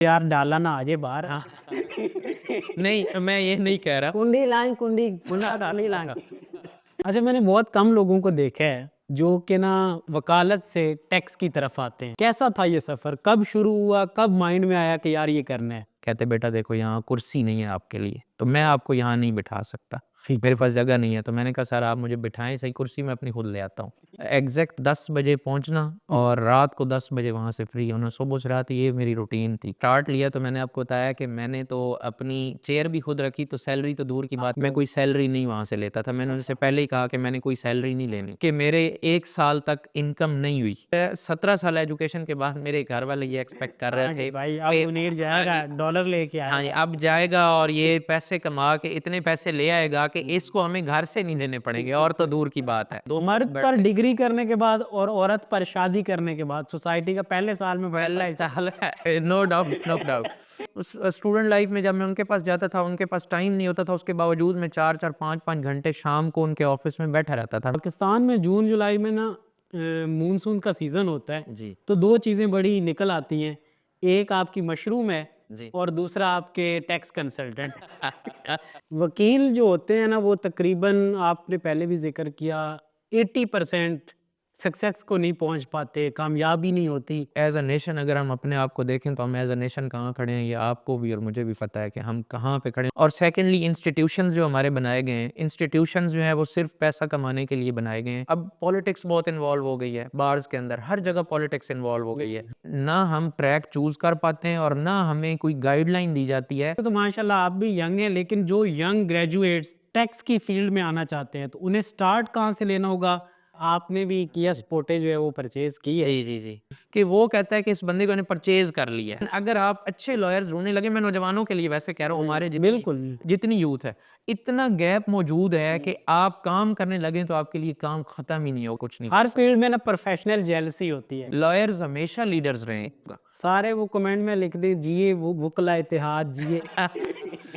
यार डाला ना आजे बाहर। हाँ। नहीं, मैं ये नहीं कह रहा। कुंडी लाएँ कुंडी, कुंडा डाली लाएँ। अच्छा मैंने बहुत कम लोगों को देखा है जो कि ना वकालत से टैक्स की तरफ आते हैं। कैसा था ये सफ़र? कब शुरू हुआ? कब माइंड में आया कि यार ये करना है? कहते बेटा देखो यहाँ कुर्सी नहीं है आपके लिए, तो मैं आपको यहाँ नहीं बिठा सकता, मेरे पास जगह नहीं है। तो मैंने कहा सर आप मुझे बिठाएँ सही, कुर्सी मैं अपनी खुद ले आता हूँ। एग्ज़ैक्ट 10 बजे पहुँचना और रात को 10 बजे वहाँ से फ्री होना, सुबह से रात ये मेरी रूटीन थी। स्टार्ट लिया तो मैंने आपको बताया कि मैंने तो अपनी चेयर भी खुद रखी, तो सैलरी तो दूर की बात, मैं कोई सैलरी नहीं वहाँ से लेता था। मैंने उनसे पहले ही कहा कि मैंने कोई सैलरी नहीं लेनी, कि मेरे 1 साल तक इनकम नहीं हुई। 17 साल एजुकेशन के बाद मेरे घर वाले ये एक्सपेक्ट कर रहे हाँ थे जी भाई, अब कि मुनीर हाँ जाएगा, जी। डॉलर लेके हाँ जी, आएगा। अब जाएगा और ये पैसे कमा के इतने पैसे ले आएगा कि इसको हमें घर से नहीं देने पड़ेंगे, और तो दूर की बात है। 2 मर्द पर बड़े डिग्री करने के बाद और औरत पर शादी करने के बाद सोसाइटी का पहले साल में बड़ा पहले प्राइस। साल है, नो डाउट, नो डाउट। उस स्टूडेंट लाइफ में जब मैं उनके पास जाता था, उनके पास टाइम नहीं होता था, उसके बावजूद मैं 4-4 5-5 घंटे शाम को उनके ऑफिस में बैठा रहता था। पाकिस्तान में जून जुलाई में ना मानसून का सीज़न होता है, जी, तो 2 चीज़ें बड़ी निकल आती हैं। एक आपकी मशरूम है जी। और दूसरा आपके टैक्स कंसल्टेंट। वकील जो होते हैं ना वो तकरीबन आपने पहले भी ज़िक्र किया 80% सक्सेस को नहीं पहुंच पाते, कामयाबी नहीं होती। एज़ अ नेशन अगर हम अपने आप को देखें तो हम एज़ अ नेशन कहाँ खड़े हैं, ये आपको भी और मुझे भी पता है कि हम कहाँ पे खड़े हैं। और सेकेंडली इंस्टीट्यूशंस जो हमारे बनाए गए हैं, इंस्टीट्यूशंस जो हैं वो सिर्फ पैसा कमाने के लिए बनाए गए हैं। अब पॉलिटिक्स बहुत इन्वॉल्व हो गई है, बार्स के अंदर हर जगह पॉलिटिक्स इन्वॉल्व हो गई है। ना हम ट्रैक चूज़ कर पाते हैं और ना हमें कोई गाइडलाइन दी जाती है। तो माशाल्लाह आप भी यंग हैं, लेकिन जो यंग ग्रेजुएट्स टैक्स की फील्ड में आना चाहते हैं तो उन्हें स्टार्ट कहाँ से लेना होगा? आपने भी किया स्पोर्टेज जो है वो परचेज की है। जी, जी, जी। कि वो कहता है कि इस बंदे को मैंने परचेज़ कर लिया है। अगर आप अच्छे लॉयर्स ढूँढने लगे, मैं नौजवानों के लिए वैसे कह रहा हूँ, हमारे जितनी बिल्कुल। जितनी यूथ है, इतना गैप मौजूद है कि आप काम करने लगें तो आपके लिए काम खत्म ही नहीं हो, कुछ नहीं कर हर सकते। फील्ड में ना प्रोफेशनल जेलसी होती है। लॉयर्स हमेशा लीडर्स रहे हैं। सारे वो कमेंट में लिख दें जिए वो वकला इत्तेहाद जिए।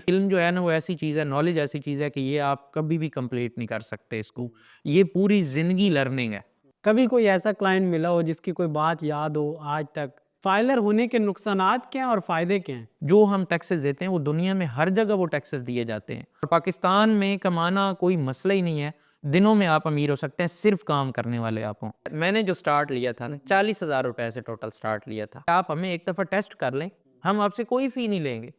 इल्म जो है ना वो ऐसी चीज़ है, नॉलेज ऐसी चीज़ है कि ये आप कभी भी कंप्लीट नहीं कर सकते इसको। ये पूरी ज़िंदगी लर्निंग है। कभी कोई ऐसा क्लाइंट मिला हो जिसकी कोई बात याद हो आज तक? फाइलर होने के नुकसानात क्या हैं और फायदे क्या हैं? जो हम टैक्सेस देते हैं वो दुनिया में हर जगह वो टैक्सेस दिए जाते हैं, और पाकिस्तान में कमाना कोई मसला ही नहीं है। दिनों में आप अमीर हो सकते हैं, सिर्फ काम करने वाले आप हों। मैंने जो स्टार्ट लिया था ना, 40,000 रुपए से टोटल स्टार्ट लिया था। आप हमें एक दफ़ा टेस्ट कर लें, हम आपसे कोई फ़ी नहीं लेंगे।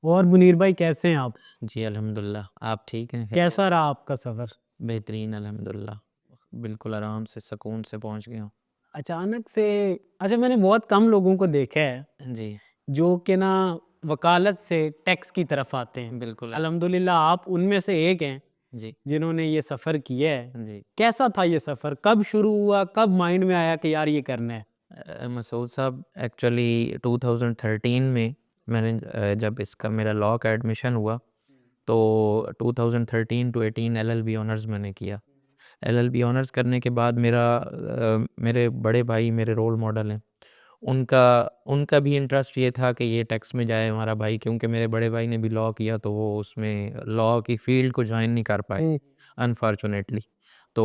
और मुनीर भाई कैसे हैं आप? जी अल्हम्दुलिल्लाह, आप ठीक हैं? कैसा रहा आपका सफ़र? बेहतरीन अल्हम्दुलिल्लाह, बिल्कुल आराम से सुकून से पहुँच गया हूँ। अचानक से अच्छा मैंने बहुत कम लोगों को देखा है जी, जो कि ना वकालत से टैक्स की तरफ आते हैं। बिल्कुल। अल्हम्दुलिल्लाह आप उनमें से एक हैं जी, जिन्होंने ये सफ़र किया है। जी। कैसा था ये सफ़र? कब शुरू हुआ? कब माइंड में आया कि यार ये करना है? मसूद साहब एक्चुअली 2013 में मैंने जब इसका मेरा लॉ का एडमिशन हुआ, तो 2013 टू 18 एलएलबी ऑनर्स मैंने किया। एलएलबी ऑनर्स करने के बाद मेरे बड़े भाई मेरे रोल मॉडल हैं। उनका उनका भी इंटरेस्ट ये था कि ये टैक्स में जाए हमारा भाई, क्योंकि मेरे बड़े भाई ने भी लॉ किया, तो वो उसमें लॉ की फ़ील्ड को जॉइन नहीं कर पाए हुँ। अनफॉर्चुनेटली। तो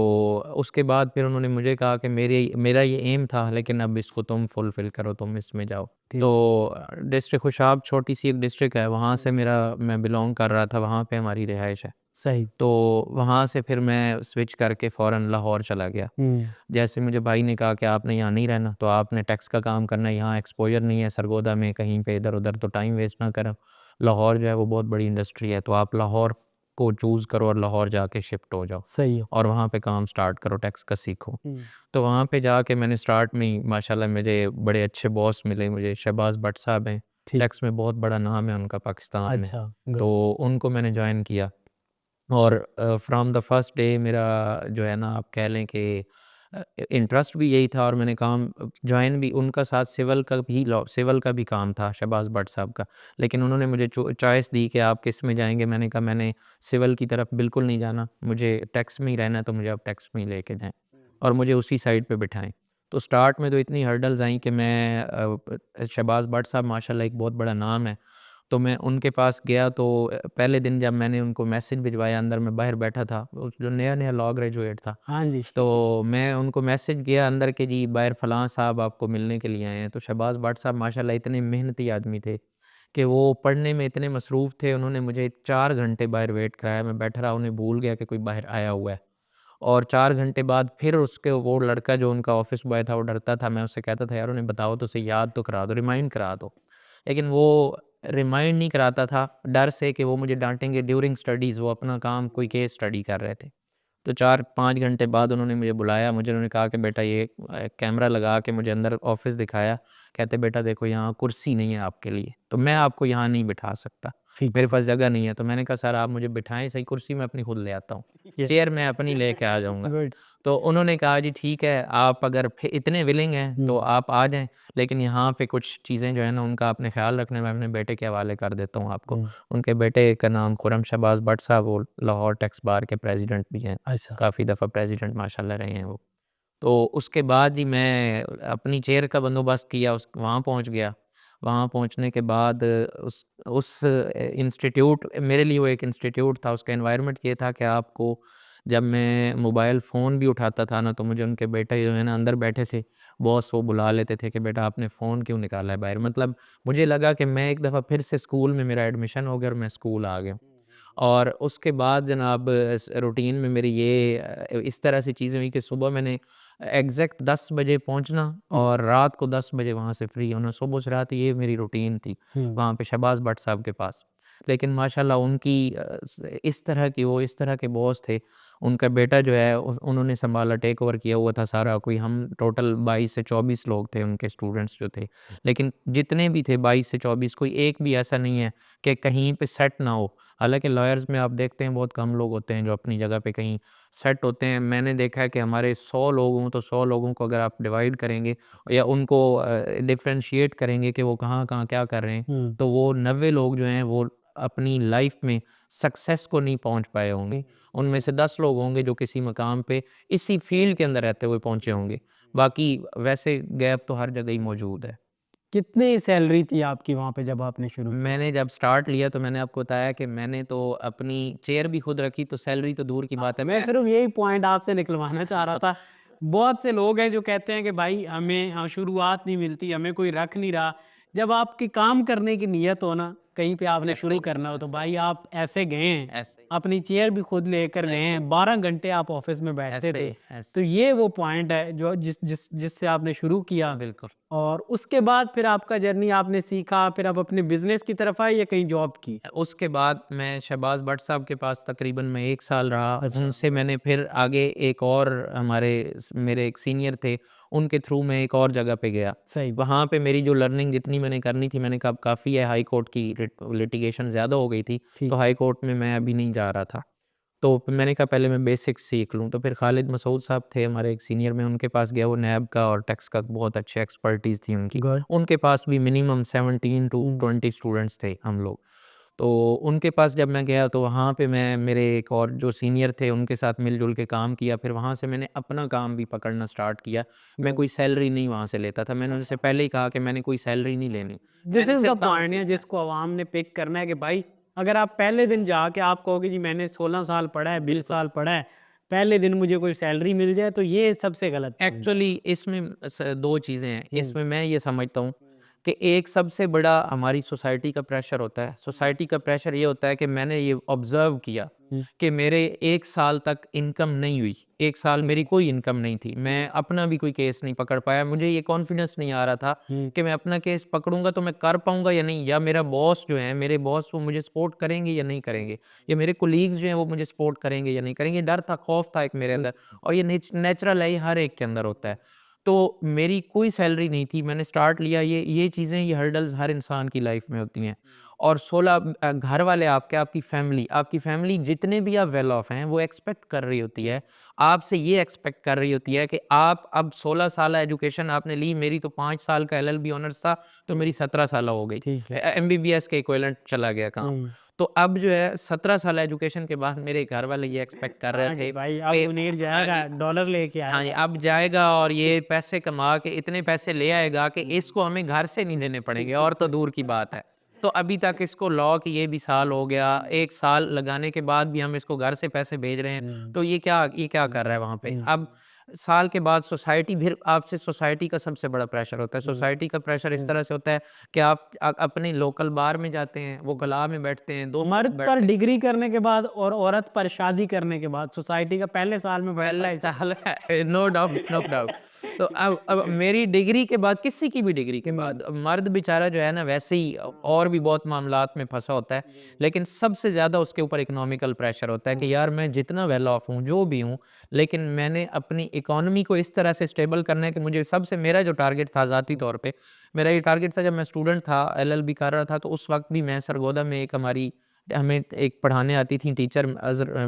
उसके बाद फिर उन्होंने मुझे कहा कि मेरा ये एम था, लेकिन अब इसको तुम फुलफ़िल करो, तुम इसमें जाओ। ठीक। तो डिस्ट्रिक्ट खुशाब छोटी-सी एक डिस्ट्रिक्ट है, वहाँ से मैं बिलॉन्ग कर रहा था, वहाँ पे हमारी रिहाइश है। सही। तो वहाँ से फिर मैं स्विच करके फ़ौरन लाहौर चला गया। हुँ। जैसे मुझे भाई ने कहा कि आपने यहाँ नहीं रहना, तो आपने टैक्स का काम करना है, यहाँ एक्सपोज़र नहीं है सरगोदा में कहीं पे इधर-उधर, तो टाइम वेस्ट ना करो। लाहौर जो है वो बहुत बड़ी इंडस्ट्री है, तो आप लाहौर को चूज़ करो और लाहौर जाके शिफ्ट हो जाओ सही है। और वहाँ पे काम स्टार्ट करो, टैक्स का सीखो। हुँ। तो वहाँ पे जाके मैंने स्टार्ट में ही माशाल्लाह मुझे बड़े अच्छे बॉस मिले, मुझे शहबाज़ भट्ट साहब हैं, ठीक। टैक्स में बहुत बड़ा नाम है उनका पाकिस्तान में। अच्छा, गुड। तो उनको मैंने जॉइन किया और फ्रॉम द फर्स्ट डे मेरा जो है ना आप कह लें कि इंटरेस्ट भी यही था, और मैंने काम जॉइन भी उनका साथ सिविल का भी काम था शहबाज़ भट्ट साहब का। लेकिन उन्होंने मुझे चॉइस दी कि आप किस में जाएँगे, मैंने कहा मैंने सिविल की तरफ बिल्कुल नहीं जाना, मुझे टैक्स में ही रहना है, तो मुझे आप टैक्स में ही लेके जाएँ और मुझे उसी साइड पे बिठाएँ। तो स्टार्ट में तो इतनी हर्डल्स आई कि मैं शहबाज़ भट्ट साहब माशाल्लाह एक बहुत बड़ा नाम है। तो मैं उनके पास गया तो पहले दिन जब मैंने उनको मैसेज भिजवाया, अंदर मैं बाहर बैठा था, उस जो नया लॉ ग्रेजुएट था, हाँ जी। तो मैं उनको मैसेज किया अंदर के जी बाहर फ़लाँ साहब आपको मिलने के लिए आए हैं। तो शहबाज़ भट्ट साहब माशाल्लाह इतने मेहनती आदमी थे कि वो पढ़ने में इतने मसरूफ़ थे, उन्होंने मुझे 4 घंटे बाहर वेट कराया। मैं बैठा रहा, उन्हें भूल गया कि कोई बाहर आया हुआ है। और 4 घंटे बाद फिर उसके वो लड़का जो उनका ऑफ़िस बॉय था वो डरता था, मैं उससे कहता था यार उन्हें बताओ तो सही, याद तो करा दो, रिमाइंड करा दो। लेकिन वो रिमाइंड नहीं कराता था, डर से कि वो मुझे डाँटेंगे ड्यूरिंग स्टडीज़, वो अपना काम कोई केस स्टडी कर रहे थे। तो 4-5 घंटे बाद उन्होंने मुझे बुलाया, मुझे उन्होंने कहा कि बेटा ये कैमरा लगा के मुझे अंदर ऑफ़िस दिखाया। कहते बेटा देखो यहाँ कुर्सी नहीं है आपके लिए, तो मैं आपको यहाँ नहीं बिठा सकता, ठीक मेरे है। पास जगह नहीं है। तो मैंने कहा सर आप मुझे बिठाएँ सही, कुर्सी मैं अपनी खुद ले आता हूँ, यस। चेयर मैं अपनी लेके आ जाऊँगा। गुड। तो उन्होंने कहा जी ठीक है, आप अगर इतने विलिंग हैं तो हुँ। आप आ जाएँ, लेकिन यहाँ पे कुछ चीज़ें जो है ना उनका आपने ख़्याल रखना है, मैं अपने बेटे के हवाले कर देता हूँ आपको। हुँ। उनके बेटे का नाम खुर्रम शहबाज़ भट्ट साहब, वो लाहौर टैक्स बार के प्रेज़िडेंट भी हैं। अच्छा। काफ़ी दफ़ा प्रेज़िडेंट माशाल्लाह रहे हैं वो। तो उसके बाद ही मैं अपनी चेयर का बंदोबस्त किया, उस वहाँ पहुँच गया। वहाँ पहुँचने के बाद उस इंस्टीट्यूट, मेरे लिए वो एक इंस्टीट्यूट था, उसका एनवायरनमेंट ये था कि आपको, जब मैं मोबाइल फ़ोन भी उठाता था ना, तो मुझे उनके बेटे जो है ना अंदर बैठे थे, बॉस वो बुला लेते थे कि बेटा आपने फ़ोन क्यों निकाला है बाहर? मतलब मुझे लगा कि मैं एक दफ़ा फिर से स्कूल में मेरा एडमिशन हो गया और मैं स्कूल आ गया। और उसके बाद जनाब रूटीन में मेरी ये इस तरह से चीज़ें हुई कि सुबह मैंने एग्ज़ैक्ट 10 बजे पहुँचना और रात को 10 बजे वहाँ से फ्री होना, सुबह से रात ये मेरी रूटीन थी, हुँ। वहाँ पे शहबाज़ भट्ट साहब के पास। लेकिन माशाल्लाह उनकी इस तरह की, वो इस तरह के बॉस थे, उनका बेटा जो है उन्होंने सँभाला, टेक ओवर किया हुआ था सारा कोई, हम टोटल 22 से 24 लोग थे उनके स्टूडेंट्स जो थे। लेकिन जितने भी थे 22 से 24, कोई एक भी ऐसा नहीं है कि कहीं पे सेट ना हो। हालाँकि लॉयर्स में आप देखते हैं बहुत कम लोग होते हैं जो अपनी जगह पे कहीं सेट होते हैं। मैंने देखा है कि हमारे 100 लोग हों तो 100 लोगों को अगर आप डिवाइड करेंगे या उनको डिफरेंशिएट करेंगे कि वो कहाँ-कहाँ क्या कर रहे हैं, हुँ। तो वो 90 लोग जो हैं वो अपनी लाइफ़ में सक्सेस को नहीं पहुँच पाए होंगे। उनमें से 10 लोग होंगे जो किसी मकाम पे इसी फ़ील्ड के अंदर रहते हुए पहुँचे होंगे। बाकी वैसे गैप तो हर जगह ही मौजूद है। कितनी सैलरी थी आपकी वहाँ पे जब आपने शुरू किया? मैंने जब स्टार्ट लिया तो मैंने आपको बताया कि मैंने तो अपनी चेयर भी खुद रखी, तो सैलरी तो दूर की हाँ, बात है। मैं सिर्फ़ यही पॉइंट आपसे निकलवाना चाह रहा था। बहुत से लोग हैं जो कहते हैं कि भाई हमें शुरुआत नहीं मिलती, हमें कोई रख नहीं रहा। जब आपकी काम करने की नीयत हो ना, कहीं पे आपने ऐसे शुरू ही, करना हो तो ऐसे भाई आप ऐसे गए हैं, ऐसे ही, अपनी चेयर भी खुद लेकर गए ऐसे हैं, 12 घंटे आप ऑफ़िस में बैठते ऐसे थे। ही, ऐसे तो ये वो पॉइंट है जो जिससे आपने शुरू किया बिल्कुल। और उसके बाद फिर आपका जर्नी आपने सीखा, फिर आप अपने बिज़नेस की तरफ आए या कहीं जॉब की? उसके बाद मैं शहबाज़ भट्ट साहब के पास तकरीबन मैं 1 साल रहा। अच्छा। उनसे मैंने फिर आगे एक और हमारे मेरे एक सीनियर थे, उनके थ्रू मैं एक और जगह पे गया। सही। वहाँ पे मेरी जो लर्निंग जितनी मैंने करनी थी, मैंने कहा अब काफ़ी है, हाई कोर्ट की लिटिगेशन ज़्यादा हो गई थी, तो ठीक। हाई कोर्ट में मैं अभी नहीं जा रहा था। तो फिर मैंने कहा पहले मैं बेसिक्स सीख लूँ, तो फिर खालिद मसूद साहब थे हमारे एक सीनियर, मैं उनके पास गया, वो नैब का और टैक्स का बहुत अच्छे एक्सपर्टीज़ थी उनकी। गुड। उनके पास भी मिनिमम 17 टू हुँ। 20 स्टूडेंट्स थे हम लोग। तो उनके पास जब मैं गया तो वहाँ पे मैं मेरे एक और जो सीनियर थे उनके साथ मिल-जुल के काम किया, फिर वहाँ से मैंने अपना काम भी पकड़ना स्टार्ट किया। मैं गुड। कोई सैलरी नहीं वहाँ से लेता था, मैंने उनसे अच्छा। पहले ही कहा कि मैंने कोई सैलरी नहीं लेनी, दिस मैंने इज़ द सिर्फ काम पॉइंट है सीखना है। जिसको अवाम ने पिक करना है कि भाई अगर आप पहले दिन जाके आप कहोगे जी मैंने 16 साल पढ़ा है, 20 बिल्कुल। साल पढ़ा है, पहले दिन मुझे कोई सैलरी मिल जाए तो ये सबसे गलत पॉइंट है। एक्चुअली इसमें 2 चीज़ें हैं। हुँ। इसमें मैं ये समझता हूँ कि एक सबसे बड़ा हमारी सोसाइटी का प्रेशर होता है। सोसाइटी का प्रेशर ये होता है कि मैंने ये ऑब्ज़र्व किया हुँ। कि मेरे 1 साल तक इनकम नहीं हुई। 1 साल मेरी कोई इनकम नहीं थी। मैं अपना भी कोई केस नहीं पकड़ पाया। मुझे ये कॉन्फिडेंस नहीं आ रहा था हुँ। कि मैं अपना केस पकड़ूँगा तो मैं कर पाऊँगा या नहीं, या मेरा बॉस जो है, मेरे बॉस वो मुझे सपोर्ट करेंगे या नहीं करेंगे, या मेरे कोलीग्स जो हैं वो मुझे सपोर्ट करेंगे या नहीं करेंगे। डर था, खौफ था एक मेरे अंदर, और ये नेचुरल है, ये हर एक के अंदर होता है। तो मेरी कोई सैलरी नहीं थी, मैंने स्टार्ट लिया, ये चीज़ें, ये हर्डल्स हर इंसान की लाइफ में होती हैं। और 16 घर वाले आपके, आपकी फैमिली जितने भी आप वेल ऑफ हैं, वो एक्सपेक्ट कर रही होती है, आपसे ये एक्सपेक्ट कर रही होती है कि आप अब 16 साल एजुकेशन आपने ली, मेरी तो 5 साल का एलएलबी ऑनर्स था, तो मेरी 17 साल हो गई। ठीक है। एमबीबीएस के इक्विवेलेंट चला गया काम। हुँ। तो अब जो है 17 साल एजुकेशन के बाद मेरे घर वाले ये एक्सपेक्ट कर रहे हाँ थे कि भाई अब कि मुनीर हाँ जाएगा, जी, डॉलर लेके हाँ जी, आएगा। अब जाएगा और ये पैसे कमा के इतने पैसे ले आएगा कि इसको हमें घर से नहीं देने पड़ेंगे, और तो दूर की बात है। तो अभी तक इसको लॉ की ये भी साल हो गया, 1 साल लगाने के बाद भी हम इसको घर से पैसे भेज रहे हैं, तो ये क्या कर रहा है वहाँ पे? अब साल के बाद सोसाइटी फिर आपसे सोसाइटी का सबसे बड़ा प्रेशर होता है। सोसाइटी का प्रेशर इस तरह से होता है कि आप अपने लोकल बार में जाते हैं, वो गला में बैठते हैं, दोस्तों मर्द में पर बैठते हैं। डिग्री करने के बाद और औरत पर शादी करने के बाद सोसाइटी का पहले साल में पहला पहला ही साल है, नो डाउट, नो डाउट। तो अब मेरी डिग्री के बाद, किसी की भी डिग्री के बाद, मर्द बेचारा जो है ना वैसे ही और भी बहुत मामलात में फँसा होता है। लेकिन सबसे ज़्यादा उसके ऊपर इकोनॉमिकल प्रेशर होता है कि यार मैं जितना वेल ऑफ हूँ, जो भी हूँ, लेकिन मैंने अपनी इकोनॉमी को इस तरह से स्टेबल करना है कि मुझे सबसे मेरा जो टारगेट था ज़ाती तौर पे, मेरा ये टारगेट था जब मैं स्टूडेंट था, एलएलबी कर रहा था, तो उस वक़्त भी मैं सरगोदा में एक हमारी हमें एक पढ़ाने आती थी टीचर,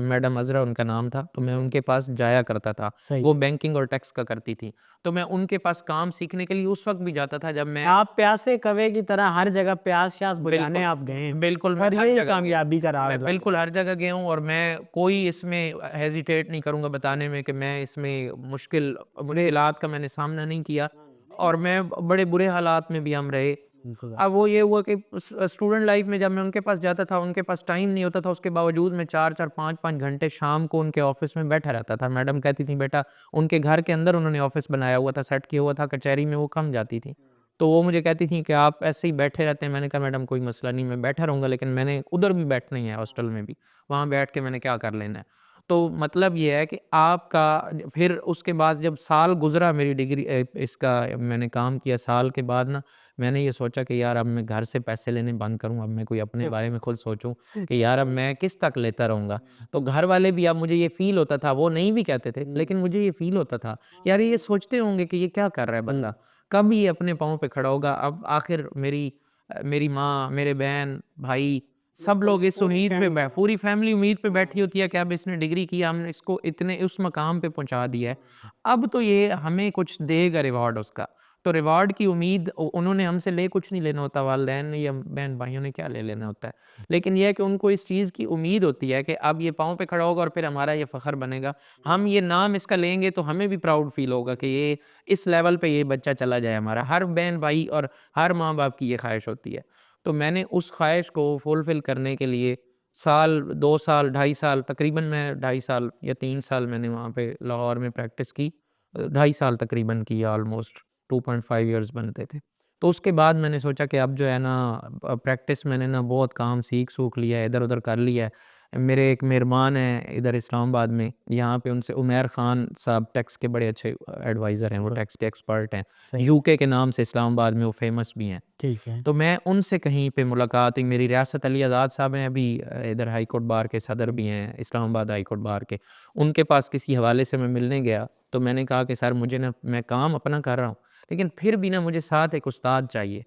मैडम अज़रा उनका नाम था, तो मैं उनके पास जाया करता था। सही वो है। बैंकिंग और टैक्स का करती थी। तो मैं उनके पास काम सीखने के लिए उस वक़्त भी जाता था जब मैं आप प्यासे कौवे की तरह हर जगह प्यास-श्यास बुझाने बिल्कुल, आप गए हैं बिल्कुल, मैं और हर यही जगह गया। कामयाबी का राज मैं लग बिल्कुल हर जगह गया हूँ और मैं कोई इसमें हेज़िटेट नहीं करूँगा बताने में कि मैं इसमें मुश्किलात का मैंने सामना नहीं किया और मैं बड़े बुरे हालात में भी हम रहे। गया। अब वो ये हुआ कि स्टूडेंट लाइफ़ में जब मैं उनके पास जाता था, उनके पास टाइम नहीं होता था, उसके बावजूद मैं 4-4 5-5 घंटे शाम को उनके ऑफ़िस में बैठा रहता था। मैडम कहती थी, "बेटा", उनके घर के अंदर उन्होंने ऑफ़िस बनाया हुआ था, सेट किया हुआ था, कचहरी में वो कम जाती थी। तो वो मुझे कहती थी कि आप ऐसे ही बैठे रहते हैं। मैंने कहा, "मैडम कोई मसला नहीं, मैं बैठा रहूँगा, लेकिन मैंने उधर भी बैठना ही है हॉस्टल में भी, वहाँ बैठ के मैंने क्या कर लेना है?" तो मतलब ये है कि आपका फिर उसके बाद जब साल गुज़रा मेरी डिग्री इसका मैंने काम किया, साल के बाद ना मैंने ये सोचा कि यार अब मैं घर से पैसे लेने बंद करूँ, अब मैं कोई अपने बारे में खुद सोचूँ कि यार अब मैं किस तक लेता रहूँगा। तो घर वाले भी, अब मुझे ये फ़ील होता था, वो नहीं भी कहते थे, लेकिन मुझे ये फ़ील होता था, यार ये सोचते होंगे कि ये क्या कर रहा है बंदा? कब ये अपने पाँव पे खड़ा होगा? अब आखिर मेरी माँ, मेरे बहन, भाई सब लोग इस उम्मीद पे पूरी फैमिली उम्मीद पे बैठी होती है कि अब इसने डिग्री की, हमने इसको इतने उस मकाम पे पहुँचा दिया है। अब तो ये हमें कुछ देगा रिवॉर्ड उसका। तो रिवॉर्ड की उम्मीद उन्होंने हमसे ले कुछ नहीं लेना होता, वालिदैन ने या बहन-भाइयों ने क्या ले लेना होता है। लेकिन ये है कि उनको इस चीज़ की उम्मीद होती है कि अब ये पाँव पे खड़ा होगा और फिर हमारा ये फ़ख्र बनेगा। हम ये नाम इसका लेंगे तो हमें भी प्राउड फ़ील होगा कि ये इस लेवल पे ये बच्चा चला जाए हमारा। हर बहन-भाई और हर माँ-बाप की ये ख़्वाहिश होती है। तो मैंने उस ख़्वाहिश को फुलफ़िल करने के लिए साल, 2 साल, ढाई साल, तकरीबन मैं ढाई साल या 3 साल मैंने वहाँ पे लाहौर में प्रैक्टिस की। ढाई साल तकरीबन की ऑलमोस्ट 2.5 इयर्स बनते थे। तो उसके बाद मैंने सोचा कि अब जो है ना प्रैक्टिस मैंने ना बहुत काम सीख-सूख लिया है, इधर-उधर कर लिया है। मेरे एक मेहमान हैं इधर इस्लामाबाद में, यहाँ पे उनसे उमैर ख़ान साहब टैक्स के बड़े अच्छे एडवाइज़र हैं, वो टैक्स के एक्सपर्ट हैं। सही। यूके के नाम से इस्लामाबाद में वो फ़ेमस भी हैं। ठीक है। तो मैं उनसे कहीं पे मुलाकात हुई, मेरी रियासत अली आज़ाद साहब हैं अभी इधर हाई कोर्ट बार के सदर भी हैं, इस्लामाबाद हाई कोर्ट बार के। उनके पास किसी हवाले से मैं मिलने गया, तो मैंने कहा कि सर मुझे ना, मैं काम अपना कर रहा हूँ, लेकिन फिर भी ना मुझे साथ एक उस्ताद चाहिए।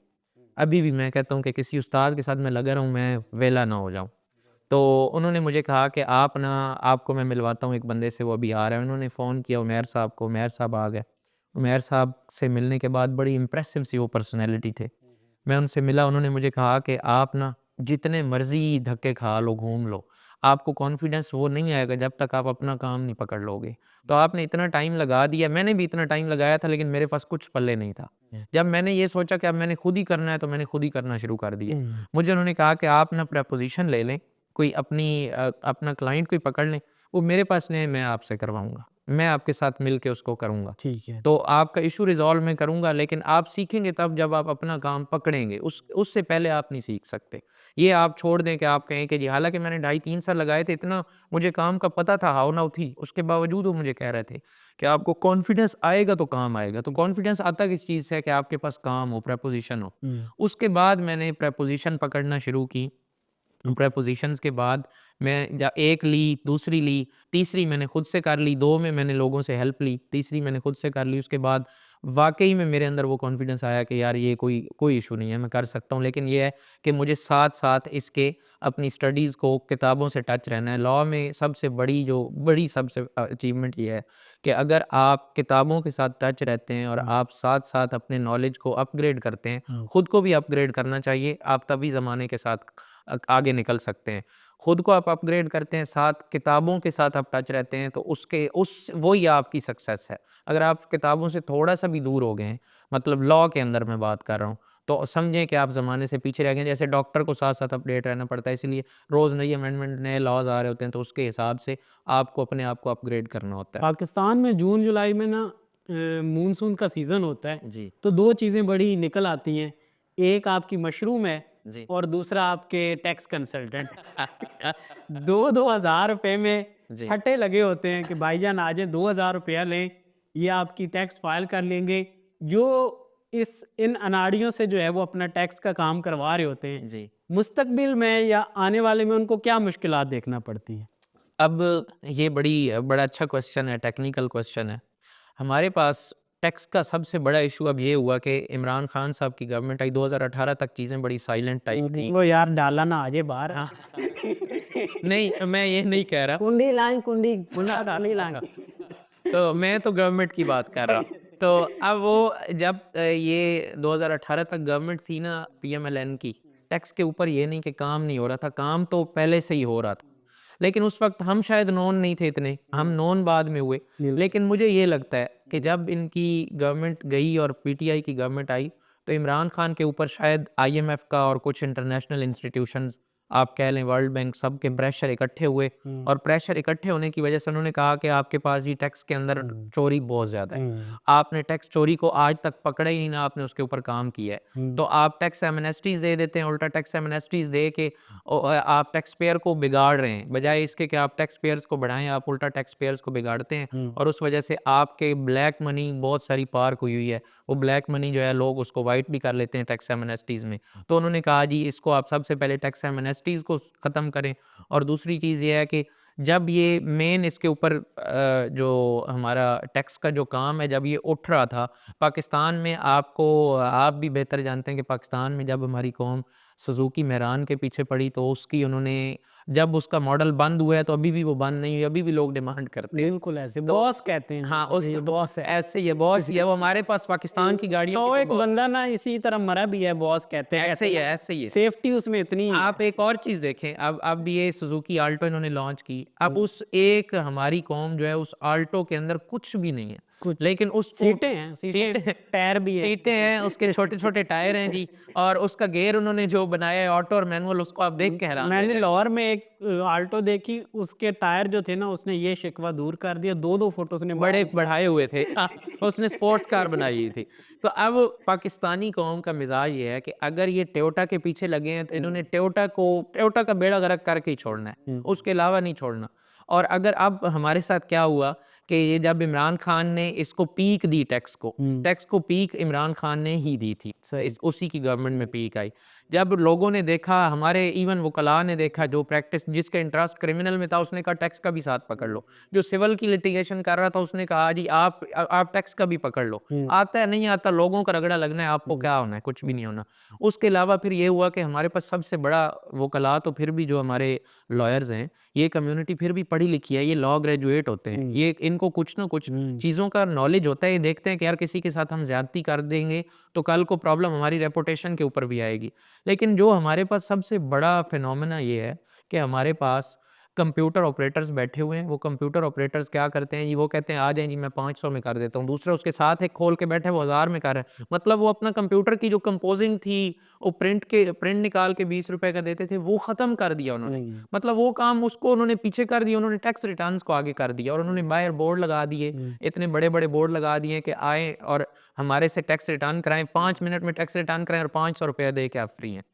अभी भी मैं कहता हूँ कि किसी उस्ताद के साथ मैं लगा रहूँ, मैं वेला ना हो जाऊँ। तो उन्होंने मुझे कहा कि आप ना, आपको मैं मिलवाता हूँ एक बंदे से, वो अभी आ रहा है। उन्होंने फ़ोन किया उमैर साहब को, उमैर साहब आ गए। उमैर साहब से मिलने के बाद बड़ी इम्प्रेसिव सी वो पर्सनैलिटी थे। मैं उनसे मिला, उन्होंने मुझे कहा कि आप ना जितने मर्ज़ी धक्के खा लो, घूम लो, आपको कॉन्फिडेंस वो नहीं आएगा जब तक आप अपना काम नहीं पकड़ लोगे। तो आपने इतना टाइम लगा दिया, मैंने भी इतना टाइम लगाया था, लेकिन मेरे पास कुछ पल्ले नहीं था। जब मैंने ये सोचा कि अब मैंने खुद ही करना है, तो मैंने खुद ही करना शुरू कर दिया। मुझे उन्होंने कहा कि आप ना प्रीपोज़ीशन ले लें, कोई अपना क्लाइंट कोई पकड़ लें, वो मेरे पास नहीं, मैं आपसे करवाऊँगा। मैं आपके साथ मिल के उसको करूँगा। ठीक है। तो आपका इश्यू रिज़ॉल्व मैं करूँगा, लेकिन आप सीखेंगे तब जब आप अपना काम पकड़ेंगे, उससे पहले आप नहीं सीख सकते। ये आप छोड़ दें कि आप कहें कि जी, हालाँकि मैंने ढाई 3 साल लगाए थे, इतना मुझे काम का पता था, हाउ नाउ थी, उसके बावजूद वो मुझे कह रहे थे कि आपको कॉन्फिडेंस आएगा तो काम आएगा। तो कॉन्फिडेंस आता किस चीज़ से है कि आपके पास काम हो, प्रीपोज़िशन हो। उसके बाद मैंने प्रीपोज़िशन पकड़ना शुरू की। प्रीपोज़िशंस के बाद मैं या 1 ली, दूसरी ली, तीसरी मैंने खुद से कर ली, 2 में मैंने लोगों से हेल्प ली, तीसरी मैंने खुद से कर ली। उसके बाद वाक़ई में मेरे अंदर वो कॉन्फिडेंस आया कि यार ये कोई कोई इश्यू नहीं है, मैं कर सकता हूँ। लेकिन ये है कि मुझे साथ-साथ इसके अपनी स्टडीज़ को, किताबों से टच रहना है। लॉ में सबसे बड़ी सबसे अचीवमेंट ये है कि अगर आप किताबों के साथ टच रहते हैं और आप साथ-साथ अपने नॉलेज को अपग्रेड करते हैं, खुद को भी अपग्रेड करना चाहिए, आप तभी ज़माने के साथ आगे निकल सकते हैं। खुद को आप अपग्रेड करते हैं, साथ किताबों के साथ आप टच रहते हैं, तो उसके उस वही आपकी सक्सेस है। अगर आप किताबों से थोड़ा-सा भी दूर हो गए हैं, मतलब लॉ के अंदर मैं बात कर रहा हूँ, तो समझें कि आप ज़माने से पीछे रह गए। जैसे डॉक्टर को साथ-साथ अपडेट रहना पड़ता है, इसीलिए रोज़ नई अमेंडमेंट, नए लॉज़ आ रहे होते हैं, तो उसके हिसाब से आपको अपने आप को अपग्रेड करना होता है। पाकिस्तान में जून जुलाई में ना मानसून का सीज़न होता है, जी, तो 2 चीज़ें बड़ी निकल आती हैं। एक आपकी मशरूम है जी। और दूसरा आपके टैक्स कंसल्टेंट। 2-2 हज़ार रुपए में जी। फटे लगे होते हैं कि भाईजान आ जाएँ, 2,000 रुपया लें, ये आपकी टैक्स फाइल कर लेंगे। जो इन अनाड़ियों से जो है वो अपना टैक्स का काम करवा रहे होते हैं, जी। मुस्तकबिल में या आने वाले में उनको क्या मुश्किलात देखना पड़ती हैं? अब ये बड़ा अच्छा क्वेश्चन है, टेक्निकल क्वेश्चन है। हमारे पास टैक्स का सबसे बड़ा इशू अब ये हुआ कि इमरान खान साहब की गवर्नमेंट आई, 2018 तक चीज़ें बड़ी साइलेंट टाइप थी। वो यार डाला ना आ जाए बाहर। हाँ, नहीं, मैं ये नहीं कह रहा। कुंडी लाएँ कुंडी, कुंडा डाली लाएँ। तो मैं तो गवर्नमेंट की बात कर रहा। तो अब वो जब ये 2018 तक गवर्नमेंट थी ना पीएमएलएन की, टैक्स के ऊपर ये नहीं कि काम नहीं हो रहा था, काम तो पहले से ही हो रहा था। लेकिन उस वक़्त हम शायद नोन नहीं थे इतने, हम नोन बाद में हुए। लेकिन मुझे ये लगता है कि जब इनकी गवर्नमेंट गई और पीटीआई की गवर्नमेंट आई, तो इमरान खान के ऊपर शायद आईएमएफ का और कुछ इंटरनेशनल इंस्टीट्यूशंस, आप कह लें वर्ल्ड बैंक, सब के प्रेशर इकट्ठे हुए और प्रेशर इकट्ठे होने की वजह से उन्होंने कहा कि आपके पास ये टैक्स के अंदर चोरी बहुत ज़्यादा है। आपने टैक्स चोरी को आज तक पकड़ा ही ना, आपने उसके ऊपर काम किया है। तो आप टैक्स एमनेस्टीज़ दे देते हैं, उल्टा टैक्स एमनेस्टीज़ दे के आप टैक्स पेयर को बिगाड़ रहे हैं। बजाय इसके कि आप टैक्स पेयर्स को बढ़ाएँ, आप उल्टा टैक्स पेयर्स को बिगाड़ते हैं और उस वजह से आपके ब्लैक मनी बहुत सारी पार्क हुई है। वो ब्लैक मनी जो है लोग उसको वाइट भी कर लेते हैं टैक्स एमनेस्टीज़ में। तो उन्होंने कहा जी इसको आप सबसे पहले टैक्स एमनेस्टीज़ को ख़त्म करें। और दूसरी चीज़ ये है कि जब ये मेन इसके ऊपर जो हमारा टैक्स का जो काम है, जब ये उठ रहा था पाकिस्तान में, आप भी बेहतर जानते हैं कि पाकिस्तान में जब हमारी कौम सुज़ुकी मेहरान के पीछे पड़ी, तो उसकी उन्होंने जब उसका मॉडल बंद हुआ है, तो अभी भी वो बंद नहीं हुई, अभी भी लोग डिमांड करते हैं। बिल्कुल ऐसे तो बॉस कहते हैं हाँ, उसे, उस ये बॉस है। ऐसे ही है, बॉस ही है, वो हमारे पास पाकिस्तान की गाड़ियों की 100 तो एक बॉस है। बंदा ना इसी तरह मरा भी है, बॉस कहते हैं। ऐसे ही है, ऐसे ही है। सेफ्टी उसमें इतनी आप एक और चीज़ देखें, अब ये सुज़ुकी आल्टो इन्होंने लॉन्च की। अब उस एक हमारी कौम जो है उस आल्टो के अंदर कुछ भी नहीं है। कुछ लेकिन उसको सीटें हैं, सीटें, टायर भी है। सीटें हैं, उसके छोटे-छोटे टायर हैं जी, और उसका गियर उन्होंने जो बनाया है ऑटो और मैनुअल, उसको आप देख के हैरान रह मैंने जाएँगे। लाहौर में एक आल्टो देखी, उसके टायर जो थे ना उसने ये शिकवा दूर कर दिया, 2-2 फुट उसने बड़े बढ़ाए हुए थे। उसने स्पोर्ट्स कार बनाई हुई थी। तो अब पाकिस्तानी कौम का मिज़ाज ये है कि अगर ये टोयोटा के पीछे लगे हैं, तो इन्होंने टोयोटा का बेड़ा गर्क करके ही छोड़ना है, उसके अलावा नहीं छोड़ना। और अगर अब हमारे साथ क्या हुआ कि ये जब इमरान खान ने इसको पीक दी टैक्स को पीक इमरान खान ने ही दी थी। उसी की गवर्नमेंट में पीक आई। जब लोगों ने देखा, हमारे इवन वकला ने देखा, जो प्रैक्टिस जिसका इंटरेस्ट क्रिमिनल में था, उसने कहा टैक्स का भी साथ पकड़ लो। जो सिविल की लिटिगेशन कर रहा था, उसने कहा जी आप टैक्स का भी पकड़ लो। आता है नहीं आता, लोगों का रगड़ा लगना है, आपको क्या होना है, कुछ भी नहीं होना। उसके अलावा फिर ये हुआ कि हमारे पास सबसे बड़ा वकला, तो फिर भी जो हमारे लॉयर्स हैं, ये कम्युनिटी फिर भी पढ़ी लिखी है, ये लॉ ग्रेजुएट होते हैं, ये इनको कुछ ना कुछ चीज़ों का नॉलेज होता है। ये देखते हैं कि यार किसी के साथ हम ज़्यादती कर देंगे तो कल को प्रॉब्लम हमारी रेपुटेशन के ऊपर भी आएगी। लेकिन जो हमारे पास सबसे बड़ा फिनोमेना ये है कि हमारे पास कंप्यूटर ऑपरेटर्स बैठे हुए हैं। वो कंप्यूटर ऑपरेटर्स क्या करते हैं जी, वो कहते हैं आ जाएँ जी, मैं 500 में कर देता हूँ। दूसरा उसके साथ एक खोल के बैठा है, वो 1000 में कर रहा है। मतलब वो अपना कंप्यूटर की जो कंपोजिंग थी, वो प्रिंट निकाल के 20 रुपए का देते थे, वो ख़त्म कर दिया उन्होंने। मतलब वो काम उसको उन्होंने पीछे कर दिया, उन्होंने टैक्स रिटर्न्स को आगे कर दिया और उन्होंने बाहर बोर्ड लगा दिए, इतने बड़े-बड़े बोर्ड लगा दिए कि आएँ और हमारे से टैक्स रिटर्न कराएँ, 5 मिनट में टैक्स रिटर्न कराएँ और 500 रुपया दे के आप फ्री हैं।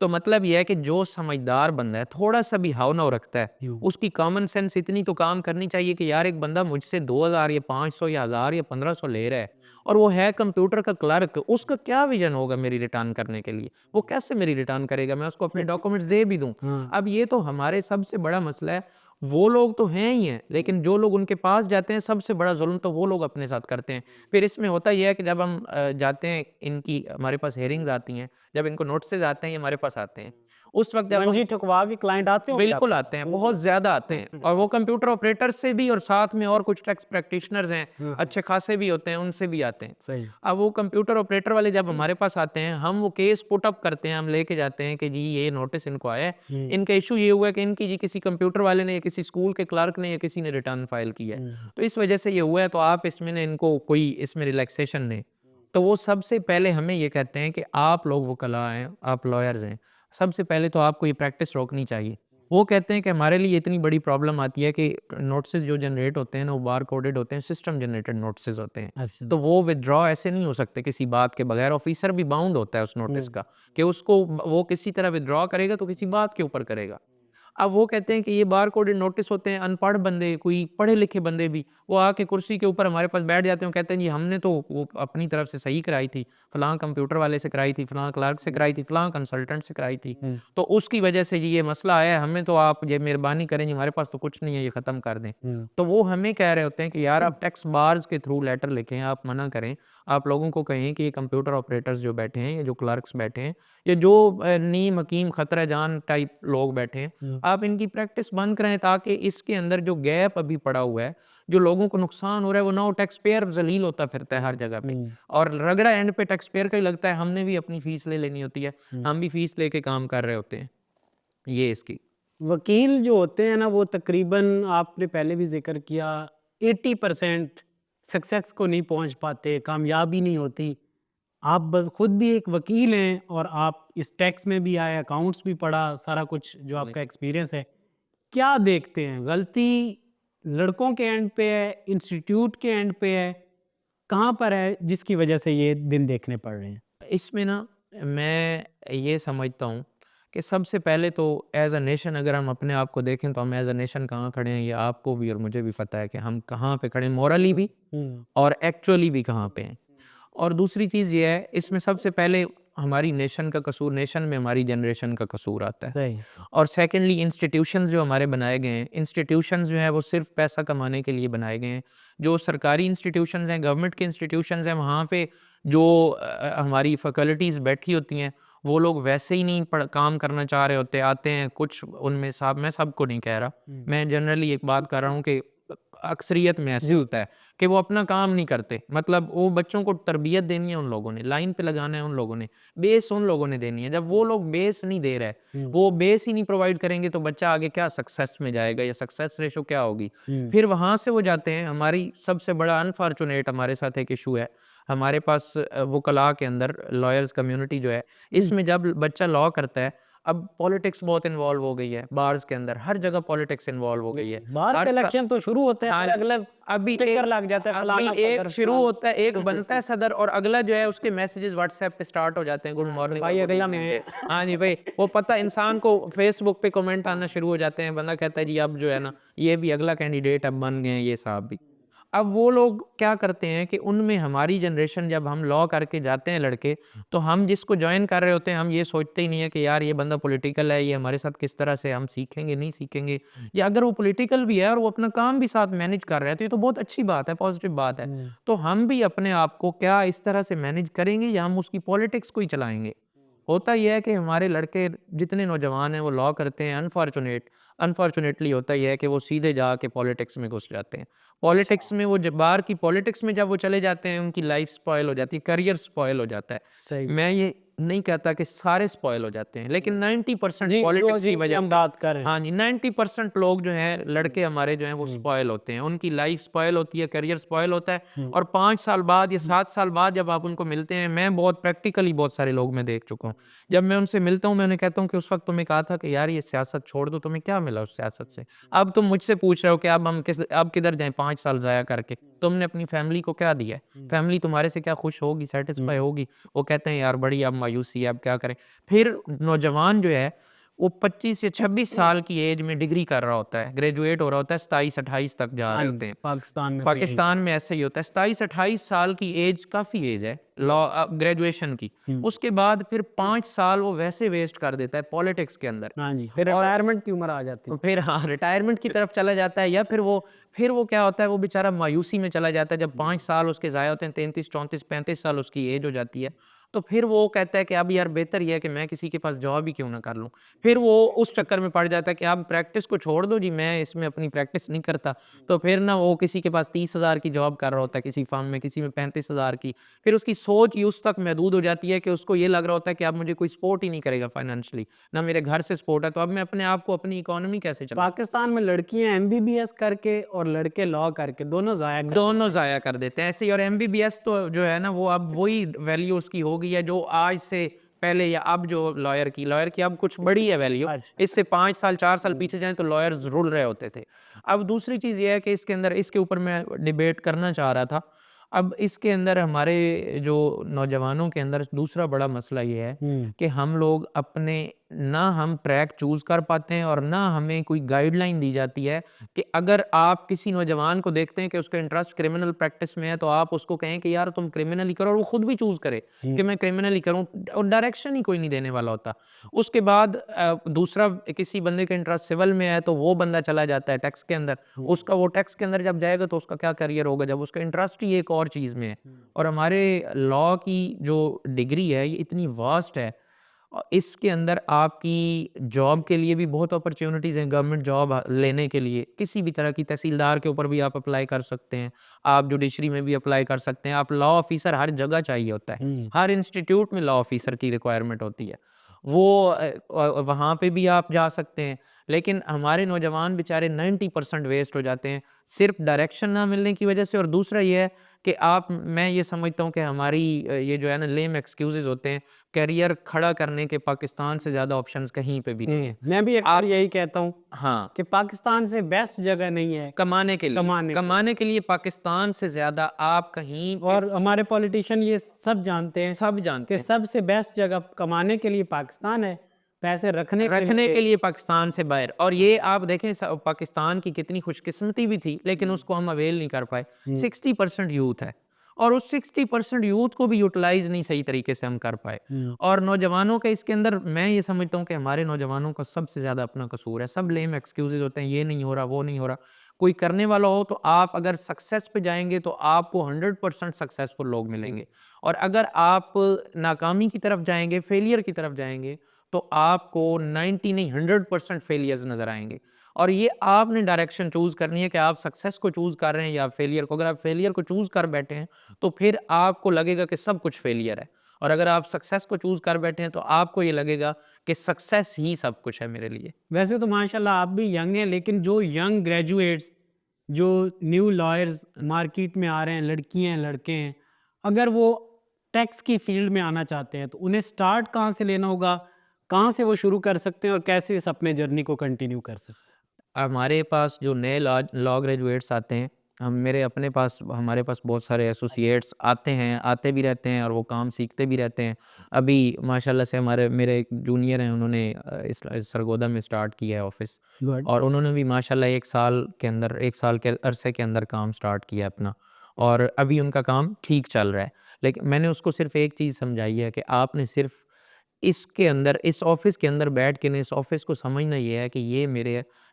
तो मतलब ये है कि जो समझदार बंदा है, थोड़ा-सा भी हाव-भाव रखता है, उसकी कॉमन सेंस इतनी तो काम करनी चाहिए कि यार एक बंदा मुझसे 2000 या 500 या 1000 या 1500 ले रहा है और वो है कंप्यूटर का क्लर्क, उसका क्या विज़न होगा मेरी रिटर्न करने के लिए? वो कैसे मेरी रिटर्न करेगा? मैं उसको अपने डॉक्यूमेंट्स दे भी दूँ। अब ये तो हमारे सबसे बड़ा मसला है। वो लोग तो हैं ही हैं, लेकिन जो लोग उनके पास जाते हैं, सबसे बड़ा ज़ुल्म तो वो लोग अपने साथ करते हैं। फिर इसमें होता ये है कि जब हम जाते हैं, इनकी हमारे पास हियरिंग्स आती हैं, जब इनको नोटिसेज़ आते हैं, ये हमारे पास आते हैं। उस वक़्त जब हम मंजी ठुकवा के क्लाइंट आते हो बिल्कुल आते हैं, बहुत ज़्यादा आते हैं और वो कंप्यूटर ऑपरेटर से भी और साथ में और कुछ टैक्स प्रैक्टिशनर्स हैं, अच्छे खासे भी होते हैं, उनसे भी आते हैं। सही। अब वो कंप्यूटर ऑपरेटर वाले जब हमारे पास आते हैं, हम वो केस पुट अप करते हैं, हम लेके जाते हैं कि जी ये नोटिस इनको आया है, इनका इश्यू ये हुआ है कि इनकी जी किसी कंप्यूटर वाले ने या किसी स्कूल के क्लर्क ने या किसी ने रिटर्न फाइल किया है। तो इस वजह से ये हुआ है, तो आप इसमें ना इनको कोई इसमें रिलैक्सेशन दें। तो वो सबसे पहले हमें ये कहते हैं कि आप लोग वकला हैं, आप लॉयर्स हैं, सबसे पहले तो आपको ये प्रैक्टिस रोकनी चाहिए। वो कहते हैं कि हमारे लिए इतनी बड़ी प्रॉब्लम आती है कि नोटिसेस जो जनरेट होते हैं ना, वो बार कोडेड होते हैं, सिस्टम जनरेटेड नोटिसेस होते हैं। अच्छा। तो वो विथड्रॉ ऐसे नहीं हो सकते किसी बात के बगैर। ऑफिसर भी बाउंड होता है उस नोटिस का कि उसको वो किसी तरह विथड्रॉ करेगा तो किसी बात के ऊपर करेगा। अब वो कहते हैं कि ये बार कोडेड नोटिस होते हैं, अनपढ़ बंदे, कोई पढ़े लिखे बंदे भी, वो आके कुर्सी के ऊपर हमारे पास बैठ जाते हैं, वो कहते हैं जी हमने तो वो अपनी तरफ से सही कराई थी, फलां कंप्यूटर वाले से कराई थी, फलां क्लर्क से कराई थी, फलां कंसल्टेंट से कराई थी, तो उसकी वजह से जी ये मसला आया है, हमें तो आप ये मेहरबानी करें जी, हमारे पास तो कुछ नहीं है, ये ख़त्म कर दें। तो वो हमें कह रहे होते हैं कि यार आप टैक्स बार्स के थ्रू लेटर लिखें, आप मना करें, आप लोगों को कहें कि ये कंप्यूटर ऑपरेटर्स जो बैठे हैं, ये जो क्लर्क्स बैठे हैं, ये जो नीम हकीम खतरा जान टाइप लोग बैठे हैं, आप इनकी प्रैक्टिस बंद करें ताकि इसके अंदर जो गैप अभी पड़ा हुआ है, जो लोगों को नुकसान हो रहा है, वो ना हो, टैक्स पेयर ज़लील होता फिरता है हर जगह पे और रगड़ा एंड पे टैक्स पेयर का ही लगता है, हमने भी अपनी फीस ले लेनी होती है, हम भी फीस लेके काम कर रहे होते हैं। ये इसकी वकील जो होते हैं ना, वो तकरीबन आपने पहले भी ज़िक्र किया 80% सक्सेस को नहीं पहुंच पाते, कामयाबी नहीं होती। आप बस खुद भी एक वकील हैं और आप इस टैक्स में भी आए, अकाउंट्स भी पढ़ा, सारा कुछ जो आपका एक्सपीरियंस है। क्या देखते हैं गलती लड़कों के एंड पे है, इंस्टीट्यूट के एंड पे है, कहाँ पर है जिसकी वजह से ये दिन देखने पड़ रहे हैं? इसमें ना मैं ये समझता हूँ कि सबसे पहले तो एज़ अ नेशन अगर हम अपने आप को देखें तो हम एज़ अ नेशन कहाँ खड़े हैं, ये आपको भी और मुझे भी पता है कि हम कहाँ पे खड़े हैं, मॉरली भी और एक्चुअली भी कहाँ पे हैं। और दूसरी चीज़ ये है, इसमें सबसे पहले हमारी नेशन का कसूर, नेशन में हमारी जनरेशन का कसूर आता है। सही। और सेकेंडली इंस्टीट्यूशंस जो हमारे बनाए गए हैं, इंस्टीट्यूशंस जो हैं वो सिर्फ पैसा कमाने के लिए बनाए गए हैं। जो सरकारी इंस्टीट्यूशंस हैं, गवर्नमेंट के इंस्टीट्यूशंस हैं, वहाँ पे जो हमारी फैकल्टीज़ बैठी होती हैं, वो लोग वैसे ही नहीं काम करना चाह रहे होते, आते हैं कुछ उनमें साहब, मैं सबको नहीं कह रहा, मैं जनरली एक बात कर रहा हूँ कि अक्सरियत में ऐसे होता है कि वो अपना काम नहीं करते। मतलब वो बच्चों को तरबियत देनी है उन लोगों ने, लाइन पे लगाना है उन लोगों ने, बेस उन लोगों ने देनी है। जब वो लोग बेस नहीं दे रहे, वो बेस ही नहीं प्रोवाइड करेंगे तो बच्चा आगे क्या सक्सेस में जाएगा या सक्सेस रेशो क्या होगी। फिर वहाँ से वो जाते हैं। हमारी सबसे बड़ा अनफॉर्चुनेट हमारे साथ एक इशू है, हमारे पास वकला के अंदर लॉयर्स कम्युनिटी जो है, इसमें जब बच्चा लॉ करता है, अब पॉलिटिक्स बहुत इन्वॉल्व हो गई है बार्स के अंदर, हर जगह पॉलिटिक्स इन्वॉल्व हो गई है। बाहर हर के सा इलेक्शन तो शुरू होते हैं, हाँ, फिर अगले अभी स्टिकर लग जाता है, अभी फलाना एक सदर, शुरू फलाना। होता है, एक बनता है सदर और अगला जो है उसके मैसेजेस व्हाट्सएप पे स्टार्ट हो जाते हैं, गुड मॉर्निंग भाई और गुड अगला इवनिंग मैं। के। हाँ जी भाई, वो पता इंसान को फेसबुक पे कमेंट आना शुरू हो जाते हैं, बंदा कहता है जी अब जो है ना, ये भी अगला कैंडिडेट अब बन गए हैं, ये साहब भी। अब वो लोग क्या करते हैं कि उनमें हमारी जनरेशन, जब हम लॉ करके जाते हैं लड़के, तो हम जिसको ज्वाइन कर रहे होते हैं, हम ये सोचते ही नहीं है कि यार ये बंदा पॉलिटिकल है, ये हमारे साथ किस तरह से हम सीखेंगे, नहीं सीखेंगे, या अगर वो पॉलिटिकल भी है और वो अपना काम भी साथ मैनेज कर रहा है, तो ये तो बहुत अच्छी बात है, पॉजिटिव बात है। तो हम भी अपने आप को क्या इस तरह से मैनेज करेंगे या हम उसकी पॉलिटिक्स को ही चलाएंगे। होता यह है कि हमारे लड़के जितने नौजवान हैं वो लॉ करते हैं, अनफॉर्चुनेटली होता यह है कि वो सीधे जाके पॉलिटिक्स में घुस जाते हैं। पॉलिटिक्स में वो जब बाहर की पॉलिटिक्स में जब वो चले जाते हैं, उनकी लाइफ स्पॉइल हो जाती है, करियर स्पॉइल हो जाता है। सही। मैं ये नहीं कहता कि सारे स्पॉइल हो जाते हैं, लेकिन 90% जी, जो पॉलिटिक्स की जी वजह हम से, बात कर रहे हैं। हाँ जी, 90% लोग जो हैं, लड़के हमारे जो हैं वो स्पॉइल होते हैं, उनकी लाइफ स्पॉइल होती है, करियर स्पॉइल होता है। और 5 साल बाद या 7 साल बाद जब आप उनको मिलते हैं, मैं बहुत प्रैक्टिकली बहुत सारे लोग मैं देख चुका हूँ। जब मैं उनसे मिलता हूँ, मैं उन्हें कहता हूँ कि उस वक्त तुम्हें कहा था कि यार ये सियासत छोड़ दो, तुम्हें क्या मिला उस सियासत से? अब तुम मुझसे पूछ रहे हो कि अब किधर जाएँ 5 साल ज़ाया करके? तुमने अपनी फैमिली को क्या दिया है? फैमिली तुम्हारे से क्या खुश होगी, सैटिस्फाई होगी? वो कहते हैं यार बड़ी अब मायूसी है, अब क्या करें? फिर नौजवान जो है वो 25 या 26 साल की एज में डिग्री कर रहा होता है, ग्रेजुएट हो रहा होता है, 27-28 तक जा रहे होते हैं। पाकिस्तान में तो यही। पाकिस्तान में ऐसा ही होता है, 27-28 साल की एज काफ़ी एज है लॉ ग्रेजुएशन की। उसके बाद फिर 5 साल वो वैसे वेस्ट कर देता है पॉलिटिक्स के अंदर। हाँ जी, फिर और रिटायरमेंट की उम्र आ जाती है। फिर हाँ, रिटायरमेंट की तरफ चला जाता है, या फिर वो क्या होता है, वो बेचारा मायूसी में चला जाता है। जब 5 साल उसके ज़ाया होते हैं, 33, 34, 35 साल उसकी एज हो जाती है, तो फिर वो कहता है कि अब यार बेहतर ये है कि मैं किसी के पास जॉब ही क्यों ना कर लूँ। फिर वो उस चक्कर में पड़ जाता है कि अब प्रैक्टिस को छोड़ दो जी, मैं इसमें अपनी प्रैक्टिस नहीं करता। तो फिर ना वो किसी के पास 30,000 की जॉब कर रहा होता है किसी फर्म में, किसी में 35,000 की। फिर उसकी सोच ही उस तक महदूद हो जाती है कि उसको ये लग रहा होता है कि अब मुझे कोई सपोर्ट ही नहीं करेगा फाइनेंशियली, ना मेरे घर से सपोर्ट है, तो अब मैं अपने आप को, अपनी इकोनॉमी कैसे चलाऊँ? पाकिस्तान में लड़कियां एमबीबीएस करके और लड़के लॉ करके दोनों ज़ाया कर दोनों ज़ाया कर देते हैं ऐसे ही। और एमबीबीएस तो जो है ना, वो अब वही वैल्यू उसकी हो गई है जो आज से पहले, या अब जो लॉयर की अब कुछ बड़ी है वैल्यू। अच्छा। इससे 5 साल 4 साल पीछे जाएँ तो लॉयर्स रुल रहे होते थे। अब दूसरी चीज़ ये है कि इसके अंदर, इसके ऊपर मैं डिबेट करना चाह रहा था। अब इसके अंदर हमारे जो नौजवानों के अंदर दूसरा बड़ा मसला ये है कि हम लोग अपने, ना हम ट्रैक चूज़ कर पाते हैं और ना हमें कोई गाइडलाइन दी जाती है कि अगर आप किसी नौजवान को देखते हैं कि उसका इंटरेस्ट क्रिमिनल प्रैक्टिस में है, तो आप उसको कहें कि यार तुम क्रिमिनल ही करो, और वो खुद भी चूज़ करे कि मैं क्रिमिनल ही करूँ, और डायरेक्शन ही कोई नहीं देने वाला होता। उसके बाद दूसरा, किसी बंदे का इंटरेस्ट सिविल में है, तो वो बंदा चला जाता है टैक्स के अंदर। उसका वो टैक्स के अंदर जब जाएगा तो उसका क्या करियर होगा, जब उसका इंटरेस्ट ही एक और चीज़ में है। और हमारे लॉ की जो डिग्री है ये इतनी वास्ट है, और इसके अंदर आपकी जॉब के लिए भी बहुत अपॉर्चुनिटीज़ हैं। गवर्नमेंट जॉब लेने के लिए किसी भी तरह की, तहसीलदार के ऊपर भी आप अप्लाई कर सकते हैं, आप जुडिशरी में भी अप्लाई कर सकते हैं, आप लॉ ऑफिसर हर जगह चाहिए होता है, हर इंस्टीट्यूट में लॉ ऑफिसर की रिक्वायरमेंट होती है। वो वहाँ पे भी आप जा सकते हैं। लेकिन हमारे नौजवान बेचारे 90% वेस्ट हो जाते हैं, सिर्फ डायरेक्शन ना मिलने की वजह से। और दूसरा ये है कि आप, मैं ये समझता हूँ कि हमारी ये जो है ना, लेम एक्सक्यूज़ेज़ होते हैं। करियर खड़ा करने के पाकिस्तान से ज़्यादा ऑप्शंस कहीं पे भी नहीं है। मैं भी अक्सर यही कहता हूँ हाँ, कि पाकिस्तान से बेस्ट जगह नहीं है कमाने के लिए, कमाने के लिए पाकिस्तान से ज़्यादा आप कहीं पे, और हमारे पॉलिटिशियन ये सब जानते हैं सब जानते कि हैं, सबसे बेस्ट जगह कमाने के लिए पाकिस्तान है, पैसे रखने के लिए पाकिस्तान से बाहर। और ये आप देखें, पाकिस्तान की कितनी खुशकिस्मती भी थी, लेकिन उसको हम अवेल नहीं कर पाए। 60% यूथ है, और उस 60% यूथ को भी यूटिलाइज नहीं सही तरीके से हम कर पाए। और नौजवानों के इसके अंदर, मैं ये समझता हूँ कि हमारे नौजवानों का सबसे ज़्यादा अपना कसूर है। सब लेम एक्सक्यूजेज होते हैं, ये नहीं हो रहा, वो नहीं हो रहा। कोई करने वाला हो तो आप अगर सक्सेस पे जाएंगे तो आपको 100% सक्सेसफुल लोग मिलेंगे। और अगर आप नाकामी की तरफ जाएंगे, फेलियर की तरफ जाएंगे, तो आपको 90 नहीं 100% फेलियर्स नज़र आएंगे। और ये आपने डायरेक्शन चूज़ करनी है कि आप सक्सेस को चूज़ कर रहे हैं या फेलियर को। अगर आप फेलियर को चूज़ कर बैठे हैं तो फिर आपको लगेगा कि सब कुछ फेलियर है, और अगर आप सक्सेस को चूज़ कर बैठे हैं तो आपको ये लगेगा कि सक्सेस ही सब कुछ है मेरे लिए। वैसे तो माशाल्लाह आप भी यंग हैं, लेकिन जो यंग ग्रेजुएट्स, जो न्यू लॉयर्स मार्केट में आ रहे हैं, लड़कियां हैं, लड़के हैं, अगर वो टैक्स की फील्ड में आना चाहते हैं तो उन्हें स्टार्ट कहाँ से लेना होगा, कहाँ से वो शुरू कर सकते हैं और कैसे इस अपने जर्नी को कंटिन्यू कर सकते हमारे पास जो नए लॉ ग्रेजुएट्स आते हैं, हम मेरे अपने पास हमारे पास बहुत सारे एसोसिएट्स आते हैं, आते भी रहते हैं, और वो काम सीखते भी रहते हैं। अभी माशाल्लाह से हमारे मेरे एक जूनियर हैं, उन्होंने इस सरगोदा में स्टार्ट किया है ऑफिस, गुड। और उन्होंने भी माशाल्लाह 1 साल के अंदर, 1 साल के अरसे के अंदर काम स्टार्ट किया अपना, और अभी उनका काम ठीक चल रहा है। लेकिन मैंने उसको सिर्फ़ एक चीज़ समझाई है कि आपने सिर्फ़ इसके अंदर, इस ऑफ़िस के अंदर बैठ के ना, इस ऑफ़िस को समझना ये है कि ये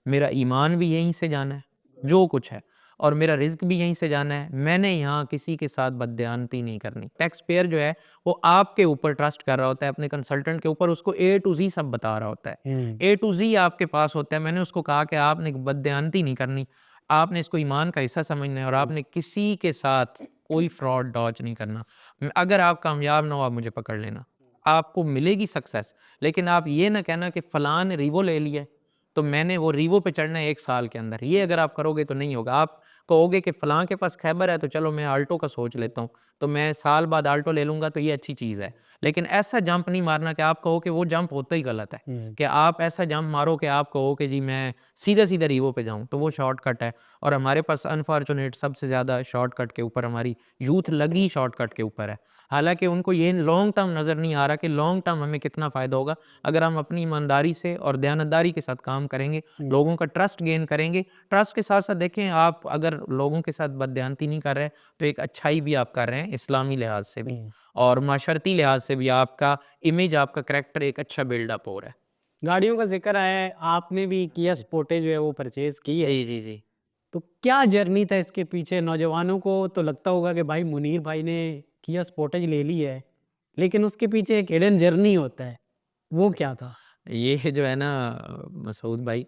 मेरा ईमान भी यहीं से जाना है, जो कुछ है, और मेरा रिज़्क भी यहीं से जाना है। मैंने यहाँ किसी के साथ बददयानती नहीं करनी। टैक्स पेयर जो है, वो आपके ऊपर ट्रस्ट कर रहा होता है, अपने कंसल्टेंट के ऊपर, उसको ए टू ज़ी सब बता रहा होता है। ए टू ज़ी आपके पास होता है। मैंने उसको कहा कि आपने बददयानती नहीं करनी, आपने इसको ईमान का हिस्सा समझना है, और आपने किसी के साथ कोई फ्रॉड डॉज नहीं करना। अगर आप कामयाब ना हो, आप मुझे पकड़ लेना। आपको मिलेगी सक्सेस, लेकिन आप ये ना कहना कि फ़लाँ ने रीवो ले लिया है, तो मैंने वो रीवो पे चढ़ना है 1 साल के अंदर। ये अगर आप करोगे तो नहीं होगा। आप कहोगे कि फ़लाँ के पास खैबर है, तो चलो मैं आल्टो का सोच लेता हूँ, तो मैं साल बाद आल्टो ले लूँगा, तो ये अच्छी चीज़ है। लेकिन ऐसा जंप नहीं मारना कि आप कहो कि वो जंप होता ही गलत है, कि आप ऐसा जंप मारो कि आप कहो कि जी मैं सीधा-सीधा रीवो पे जाऊँ, तो वो शॉर्टकट है। और हमारे पास अनफॉर्चुनेट सबसे ज़्यादा शॉर्टकट के ऊपर हमारी यूथ लगी शॉर्टकट के ऊपर है। हालाँकि उनको ये लॉन्ग टर्म नज़र नहीं आ रहा कि लॉन्ग टर्म हमें कितना फ़ायदा होगा अगर हम अपनी ईमानदारी से और दयानतदारी के साथ काम करेंगे, लोगों का ट्रस्ट गेन करेंगे। ट्रस्ट के साथ-साथ देखें, आप अगर लोगों के साथ बददयानती नहीं कर रहे, तो एक अच्छाई भी आप कर रहे हैं इस्लामी लिहाज से भी, और माशरती लिहाज से भी आपका इमेज, आपका करैक्टर एक अच्छा बिल्डअप हो रहा है। गाड़ियों का जिक्र आया है, आपने भी किया स्पोर्टेज जो है वो परचेज की है, जी, जी, जी। तो क्या जर्नी था इसके पीछे? नौजवानों को तो लगता होगा कि भाई मुनीर भाई ने किया स्पोर्टेज ले ली है, लेकिन उसके पीछे एक हिडन जर्नी होता है, वो क्या था? ये जो है ना मसूद भाई,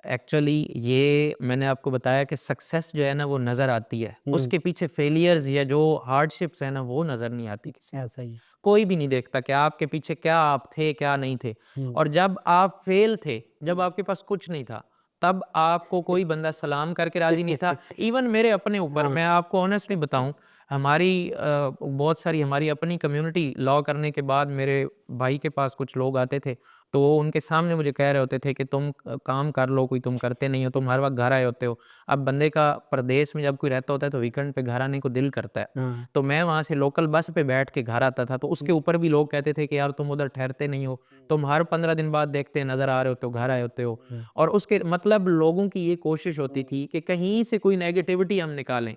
एक्चुअली ये मैंने आपको बताया कि सक्सेस जो है ना वो नज़र आती है, उसके पीछे फेलियर्स या जो हार्डशिप्स है ना वो नज़र नहीं आती किसी को। ऐसा ही है। कोई भी नहीं देखता कि आपके पीछे क्या आप थे, क्या नहीं थे। हुँ। और जब आप फेल थे, जब आपके पास कुछ नहीं था, तब आपको कोई बंदा सलाम करके राज़ी नहीं था। इवन मेरे अपने ऊपर हाँ। मैं आपको ऑनेस्टली बताऊँ, हमारी बहुत सारी हमारी अपनी कम्युनिटी लॉ करने के बाद मेरे भाई के पास कुछ लोग आते थे, तो वो उनके सामने मुझे कह रहे होते थे कि तुम काम कर लो, कोई तुम करते नहीं हो, तुम हर वक़्त घर आए होते हो। अब बंदे का परदेश में जब कोई रहता होता है तो वीकेंड पे घर आने को दिल करता है। हाँ। तो मैं वहाँ से लोकल बस पे बैठ के घर आता था, तो उसके ऊपर भी लोग कहते थे कि यार तुम उधर ठहरते नहीं हो, तुम हर 15 दिन बाद देखते नज़र आ रहे होते हो, घर आए होते हो। हुँ। और उसके मतलब लोगों की ये कोशिश होती थी कि कहीं से कोई नेगेटिविटी हम निकालें,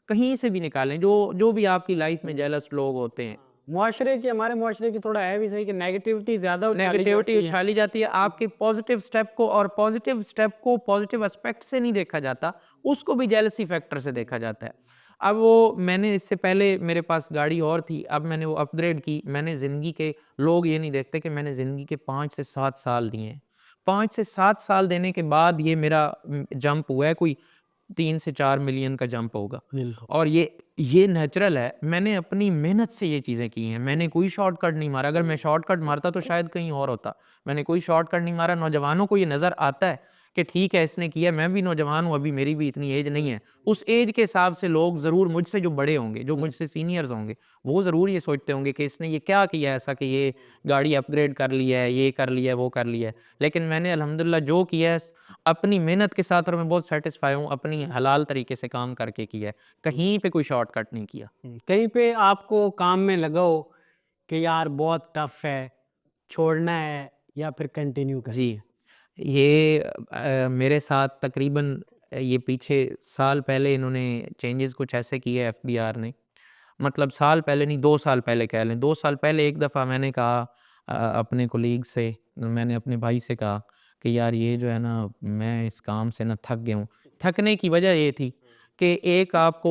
कहीं से भी निकालें, जो जो भी आपकी लाइफ़ में जेलस लोग होते हैं। मुआशरे की हमारे मुआशरे की थोड़ा है भी सही कि नेगेटिविटी ज़्यादा उछाली नेगेटिविटी जाती है। उछाली जाती है, आपके पॉजिटिव स्टेप को, और पॉजिटिव स्टेप को पॉजिटिव एस्पेक्ट से नहीं देखा जाता, उसको भी जेलसी फैक्टर से देखा जाता है। अब वो मैंने इससे पहले मेरे पास गाड़ी और थी, अब मैंने वो अपग्रेड की। मैंने ज़िंदगी के लोग ये नहीं देखते कि मैंने ज़िंदगी के 5 से 7 साल दिए हैं। 5 से 7 साल देने के बाद ये मेरा जंप हुआ है, कोई 3 से 4 मिलियन का जंप होगा। बिल्कुल। और ये नेचुरल है, मैंने अपनी मेहनत से ये चीज़ें की हैं, मैंने कोई शॉर्टकट नहीं मारा। अगर मैं शॉर्टकट मारता तो शायद कहीं और होता। मैंने कोई शॉर्टकट नहीं मारा। नौजवानों को ये नज़र आता है कि ठीक है इसने किया, मैं भी नौजवान हूँ, अभी मेरी भी इतनी एज नहीं है। उस एज के हिसाब से लोग ज़रूर मुझसे जो बड़े होंगे, जो मुझसे सीनियर्स होंगे, वो ज़रूर ये सोचते होंगे कि इसने ये क्या किया ऐसा कि ये गाड़ी अपग्रेड कर लिया है, ये कर लिया है, वो कर लिया है। लेकिन मैंने अल्हम्दुलिल्लाह जो किया है अपनी मेहनत के साथ, और मैं बहुत सैटिस्फाई हूँ, अपनी हलाल तरीके से काम करके किया है। कहीं पे कोई शॉर्टकट नहीं किया। कहीं पे आपको काम में लगा हो कि यार बहुत टफ है, छोड़ना है या फिर कंटिन्यू करना जी, ये मेरे साथ तकरीबन ये पीछे साल पहले इन्होंने चेंजेस कुछ ऐसे किए एफबीआर ने। मतलब साल पहले नहीं, 2 साल पहले कह लें। 2 साल पहले एक दफ़ा मैंने कहा अपने कोलीग से, मैंने अपने भाई से कहा कि यार ये जो है ना, मैं इस काम से ना थक गया हूँ। थकने की वजह ये थी कि एक आपको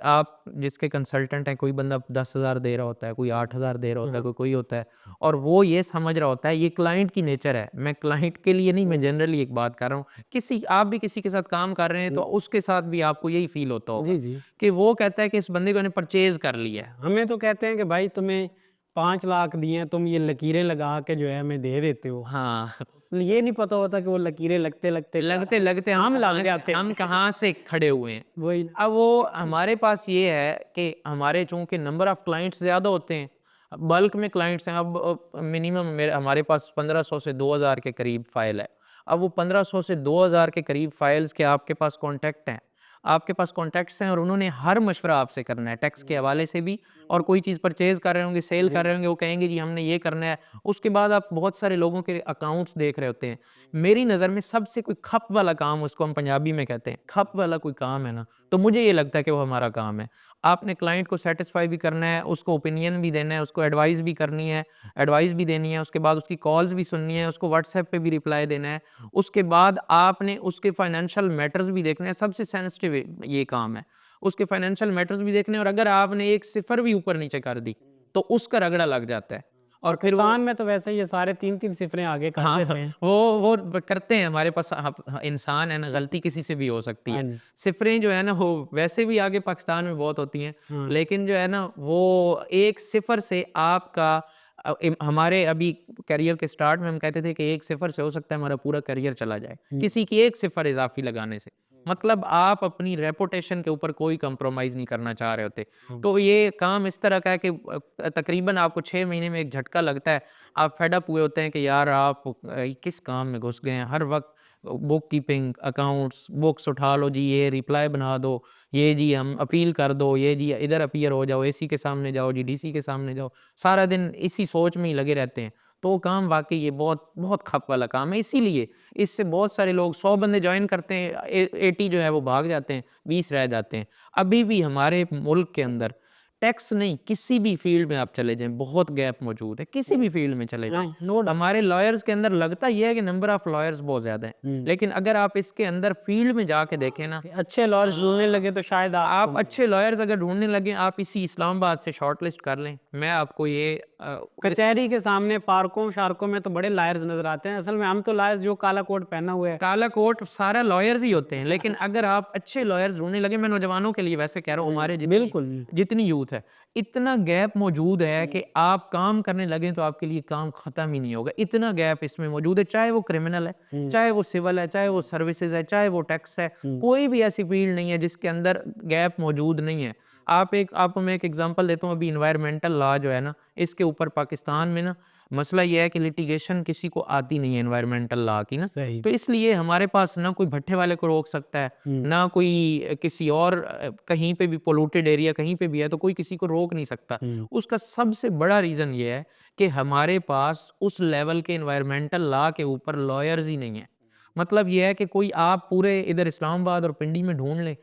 आप जिसके कंसल्टेंट हैं, कोई बंदा 10,000 दे रहा होता है, कोई 8,000 दे रहा होता है, कोई होता है, और वो ये समझ रहा होता है ये क्लाइंट की नेचर है। मैं क्लाइंट के लिए नहीं, मैं जनरली एक बात कर रहा हूँ। आप भी किसी के साथ काम कर रहे हैं तो उसके साथ भी आपको यही फ़ील होता होगा जी, जी। कि वो कहता है कि इस बंदे को मैंने परचेज़ कर लिया है। हमें तो कहते हैं कि भाई तुम्हें 5 लाख दिए हैं, तुम ये लकीरें लगा के जो है हमें दे देते हो। हाँ, ये नहीं पता होता कि वो लकीरें लगते-लगते लगते-लगते हम लग जाते हम हैं। कहाँ से खड़े हुए हैं। वही ना। अब वो हमारे पास ये है कि हमारे चूँकि नंबर ऑफ़ क्लाइंट्स ज़्यादा होते हैं, बल्क में क्लाइंट्स हैं। अब मिनिमम हमारे पास 1500 से 2000 के करीब फ़ाइल है। अब वो 1500 से 2000 के करीब फ़ाइल्स के आपके पास कॉन्टैक्ट हैं। आपके पास कॉन्टैक्ट्स हैं और उन्होंने हर मशवरा आपसे करना है, टैक्स के हवाले से भी, और कोई चीज़ परचेज़ कर रहे होंगे, सेल कर रहे होंगे, वो कहेंगे जी हमने ये करना है। उसके बाद आप बहुत सारे लोगों के अकाउंट्स देख रहे होते हैं। मेरी नज़र में सबसे कोई खप वाला काम, उसको हम पंजाबी में कहते हैं, खप वाला कोई काम है ना, तो मुझे ये लगता है कि वो हमारा काम है। आपने क्लाइंट को सैटिस्फाई भी करना है, उसको ओपिनियन भी देना है, उसको एडवाइस भी करनी है, एडवाइस भी देनी है, उसके बाद उसकी कॉल्स भी सुननी है, उसको व्हाट्सएप पे भी रिप्लाई देना है। उसके बाद आपने उसके फाइनेंशियल मैटर्स भी देखने हैं, सबसे सेंसिटिव ये काम है। उसके फाइनेंशियल मैटर्स भी देखने हैं, और अगर आपने एक सिफ़र भी ऊपर-नीचे कर दी, तो उसका रगड़ा लग जाता है। और फिर वो पाकिस्तान में तो वैसे ही ये सारे 3-3 सिफ़रें आगे कर हाँ, देते हैं। वो करते हैं। हमारे पास इंसान है ना, गलती किसी से भी हो सकती हाँ है। जी। सिफ़रें जो है ना, वो वैसे भी आगे पाकिस्तान में बहुत होती हैं, हाँ। लेकिन जो है ना, वो एक सिफ़र से आपका हमारे अभी करियर के स्टार्ट में हम कहते थे कि एक सिफ़र से हो सकता है हमारा पूरा करियर चला जाए, किसी की एक सिफ़र इज़ाफ़ी लगाने से। मतलब आप अपनी रेपुटेशन के ऊपर कोई कंप्रोमाइज़ नहीं करना चाह रहे होते। तो ये काम इस तरह का है कि तकरीबन आपको 6 महीने में एक झटका लगता है। आप फेड अप हुए होते हैं कि यार आप किस काम में घुस गए हैं। हर वक़्त बुक कीपिंग, अकाउंट्स, बुक्स उठा लो जी, ये रिप्लाई बना दो, ये जी हम अपील कर दो, ये जी इधर अपीयर हो जाओ, एसी के सामने जाओ जी, डीसी के सामने जाओ। सारा दिन इसी सोच में ही लगे रहते हैं। तो वो काम वाक़ई ये बहुत बहुत खप वाला काम है। इसीलिए इससे बहुत सारे लोग 100 बंदे जॉइन करते हैं, 80 जो है वो भाग जाते हैं, 20 रह जाते हैं। अभी भी हमारे मुल्क के अंदर टैक्स नहीं, किसी भी फील्ड में आप चले जाएं बहुत गैप मौजूद है, किसी भी फील्ड में चले जाएं। हमारे लॉयर्स के अंदर लगता ये है कि नंबर ऑफ लॉयर्स बहुत ज़्यादा है, लेकिन अगर आप इसके अंदर फील्ड में जाके देखें ना, अच्छे लॉयर्स ढूंढने लगे तो शायद आप अच्छे लॉयर्स अगर ढूंढने लगे, आप इसी इस्लामाबाद से शॉर्टलिस्ट कर लें। मैं आपको ये कचहरी के सामने पार्कों शार्कों में तो बड़े लायर्स नजर आते हैं, असल में हम तो लायर्स जो काला कोट पहना हुआ है। काला कोट सारा लॉयर्स ही होते हैं, लेकिन अगर आप अच्छे लॉयर्स ढूंढने लगे, मैं नौजवानों के लिए वैसे कह रहा हूँ, हमारे बिल्कुल जितनी यूथ है, इतना गैप मौजूद है कि आप काम करने लगे तो आपके लिए काम खत्म ही नहीं होगा। इतना गैप इसमें मौजूद है, चाहे वो क्रिमिनल है, चाहे वो सिविल है, चाहे वो सर्विसेज है, चाहे वो टैक्स है, कोई भी ऐसी फील्ड नहीं है जिसके अंदर गैप मौजूद नहीं है। आपको मैं एक एग्जांपल देता हूँ। अभी इन्वायरमेंटल लॉ जो है ना, इसके ऊपर पाकिस्तान में ना मसला ये है कि लिटिगेशन किसी को आती नहीं है इन्वायरमेंटल लॉ की ना, सही। तो इसलिए हमारे पास ना कोई भट्ठे वाले को रोक सकता है, ना कोई किसी और कहीं पे भी पोल्यूटेड एरिया कहीं पे भी है तो कोई किसी को रोक नहीं सकता। उसका सबसे बड़ा रीज़न ये है कि हमारे पास उस लेवल के इन्वायरमेंटल लॉ के ऊपर लॉयर्स ही नहीं है। मतलब ये है कि कोई आप पूरे इधर इस्लामाबाद और पिंडी में ढूंढ लें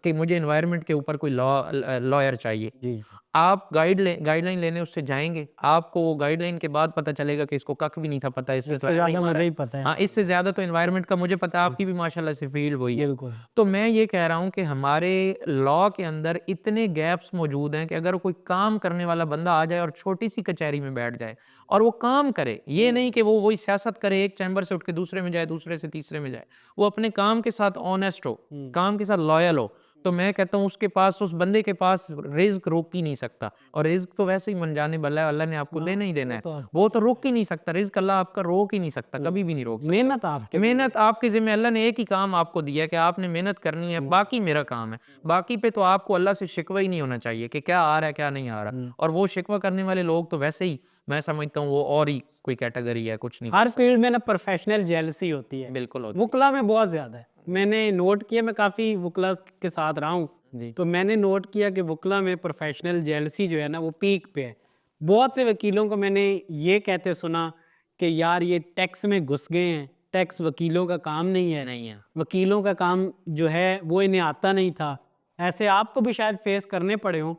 कि मुझे एनवायरनमेंट के ऊपर कोई लॉयर चाहिए, जी। आप गाइडलाइन लेने उससे जाएंगे, आपको वो गाइडलाइन के बाद पता चलेगा कि इसको कख भी नहीं था पता, इससे इससे ज्यादा मुझे ही पता है। हाँ, इससे ज्यादा तो एनवायरनमेंट का मुझे पता है, आपकी भी माशाल्लाह से फील्ड वही है। बिल्कुल। तो मैं ये कह रहा हूँ कि हमारे लॉ के अंदर इतने गैप्स मौजूद हैं कि अगर कोई काम करने वाला बंदा आ जाए और छोटी सी कचहरी में बैठ जाए और वो काम करे, ये नहीं कि वो वही सियासत करे, एक चैम्बर से उठ के दूसरे में जाए, दूसरे से तीसरे में जाए, वो अपने काम के साथ ऑनेस्ट हो, काम के साथ लॉयल हो, तो मैं कहता हूँ उसके पास, उस बंदे के पास रिस्क रोक ही नहीं सकता। और रिस्क तो वैसे ही मन जाने वाला है, अल्लाह ने आपको देना ही देना है, वो तो रोक ही नहीं सकता। रिस्क अल्लाह आपका रोक ही नहीं सकता, कभी भी नहीं रोक सकता। मेहनत आपके मेहनत आपके जिम्मे, अल्लाह ने एक ही काम आपको दिया है कि आपने मेहनत करनी है, बाकी मेरा काम है। बाकी पे तो आपको अल्लाह से शिकवा ही नहीं होना चाहिए कि क्या आ रहा है क्या नहीं आ रहा। और वो शिकवा करने वाले लोग तो वैसे ही मैं समझता हूँ वो और ही कोई कैटेगरी है, कुछ नहीं। हर फील्ड में ना प्रोफेशनल जेलसी होती है, बिल्कुल होती वकला में बहुत ज्यादा है। मैंने नोट किया, मैं काफी वकला के साथ रहा हूँ, तो मैंने नोट किया कि वकला में प्रोफेशनल जेलसी जो है ना वो पीक पे है। बहुत से वकीलों को मैंने ये कहते सुना कि यार ये टैक्स में घुस गए हैं, टैक्स वकीलों का काम नहीं है, नहीं है। वकीलों का काम जो है वो इन्हें आता नहीं था। ऐसे आपको भी शायद फेस करने पड़े हों,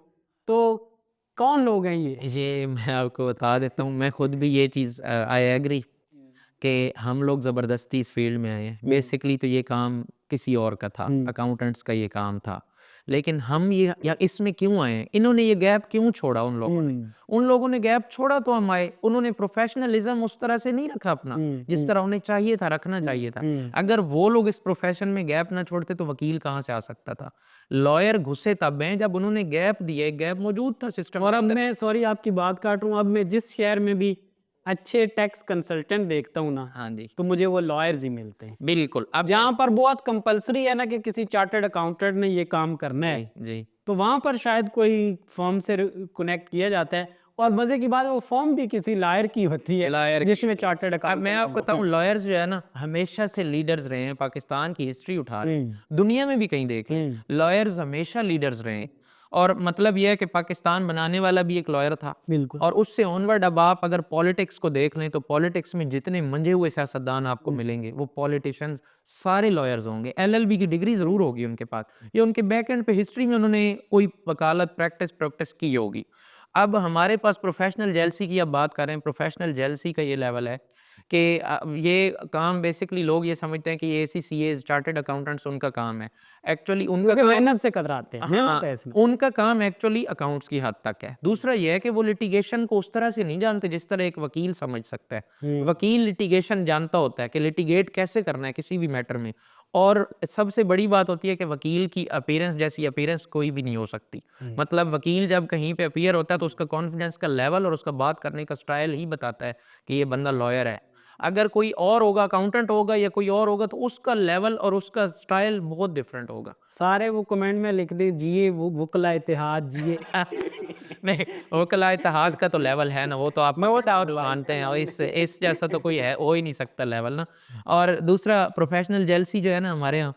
तो कौन लोग हैं ये? मैं आपको बता देता हूँ, मैं खुद भी ये चीज़ आई एग्री कि हम लोग ज़बरदस्ती इस फील्ड में आए हैं। बेसिकली तो ये काम किसी और का था, अकाउंटेंट्स का ये काम था, लेकिन हम ये या इसमें क्यों आए हैं? इन्होंने ये गैप क्यों छोड़ा उन लोगों ने? उन लोगों ने गैप छोड़ा तो हम आए। उन्होंने प्रोफेशनलिज्म उस तरह से नहीं रखा अपना, जिस तरह उन्हें चाहिए था रखना चाहिए था। अगर वो लोग इस प्रोफेशन में गैप ना छोड़ते तो वकील कहाँ से आ सकता था? लॉयर घुसे तब हैं जब उन्होंने गैप दिया, गैप मौजूद था सिस्टम। और अब मैं, सॉरी आपकी बात काट रहा हूँ, अब मैं जिस शहर में भी अच्छे टैक्स कंसल्टेंट देखता हूँ ना, हाँ जी, तो मुझे वो लॉयर्स ही मिलते हैं। बिल्कुल। अब जहाँ पर बहुत कंपलसरी है ना कि किसी चार्टर्ड अकाउंटेंट ने ये काम करना है, जी, तो वहाँ पर शायद कोई फॉर्म से कनेक्ट किया जाता है। और मजे की बात है वो फॉर्म भी किसी लायर की होती है, लॉयर जिसमें चार्टर्ड अब अकाउंटेंट। मैं आपको बताऊं, लॉयर्स जो है ना हमेशा से लीडर्स रहे हैं। पाकिस्तान की हिस्ट्री उठा लें, दुनिया में भी कहीं देख लें, लॉयर्स हमेशा लीडर्स रहे हैं। और मतलब यह है कि पाकिस्तान बनाने वाला भी एक लॉयर था, बिल्कुल। और उससे ऑनवर्ड अब आप अगर पॉलिटिक्स को देख लें तो पॉलिटिक्स में जितने मंजे हुए सियासतदान आपको मिलेंगे वो पॉलिटिशियंस सारे लॉयर्स होंगे। एलएलबी की डिग्री जरूर होगी उनके पास, या उनके बैक एंड पे हिस्ट्री में उन्होंने कोई वकालत प्रैक्टिस की होगी। अब हमारे पास प्रोफेशनल जेलसी की अब बात करें, प्रोफेशनल जेलसी का ये लेवल है कि ये काम बेसिकली लोग ये समझते हैं कि ये ACCAs चार्टर्ड अकाउंटेंट्स उनका काम है। एक्चुअली उनका क्योंकि मेहनत से कतराते हैं, मेहनत है इसमें। उनका काम एक्चुअली अकाउंट्स की हद तक है। दूसरा ये है कि वो लिटिगेशन को उस तरह से नहीं जानते जिस तरह एक वकील समझ सकता है। वकील लिटिगेशन जानता होता है कि लिटिगेट कैसे करना है किसी भी मैटर में, और सबसे बड़ी बात होती है कि वकील की अपीयरेंस जैसी अपीयरेंस कोई भी नहीं हो सकती। मतलब वकील जब कहीं पे अपीयर होता है तो उसका कॉन्फिडेंस का लेवल और उसका बात करने का स्टाइल ही बताता है कि ये बंदा लॉयर है। अगर कोई और होगा, अकाउंटेंट होगा या कोई और होगा, तो उसका लेवल और उसका स्टाइल बहुत डिफरेंट होगा। सारे वो कमेंट में लिख दे जिए वो वकला इत्तेहाद जिए। नहीं, वकला इत्तेहाद का तो लेवल है ना, वो तो आप मानते हैं, और इस जैसा तो कोई है हो ही नहीं सकता लेवल ना। और दूसरा प्रोफेशनल जेलसी जो है ना हमारे यहाँ,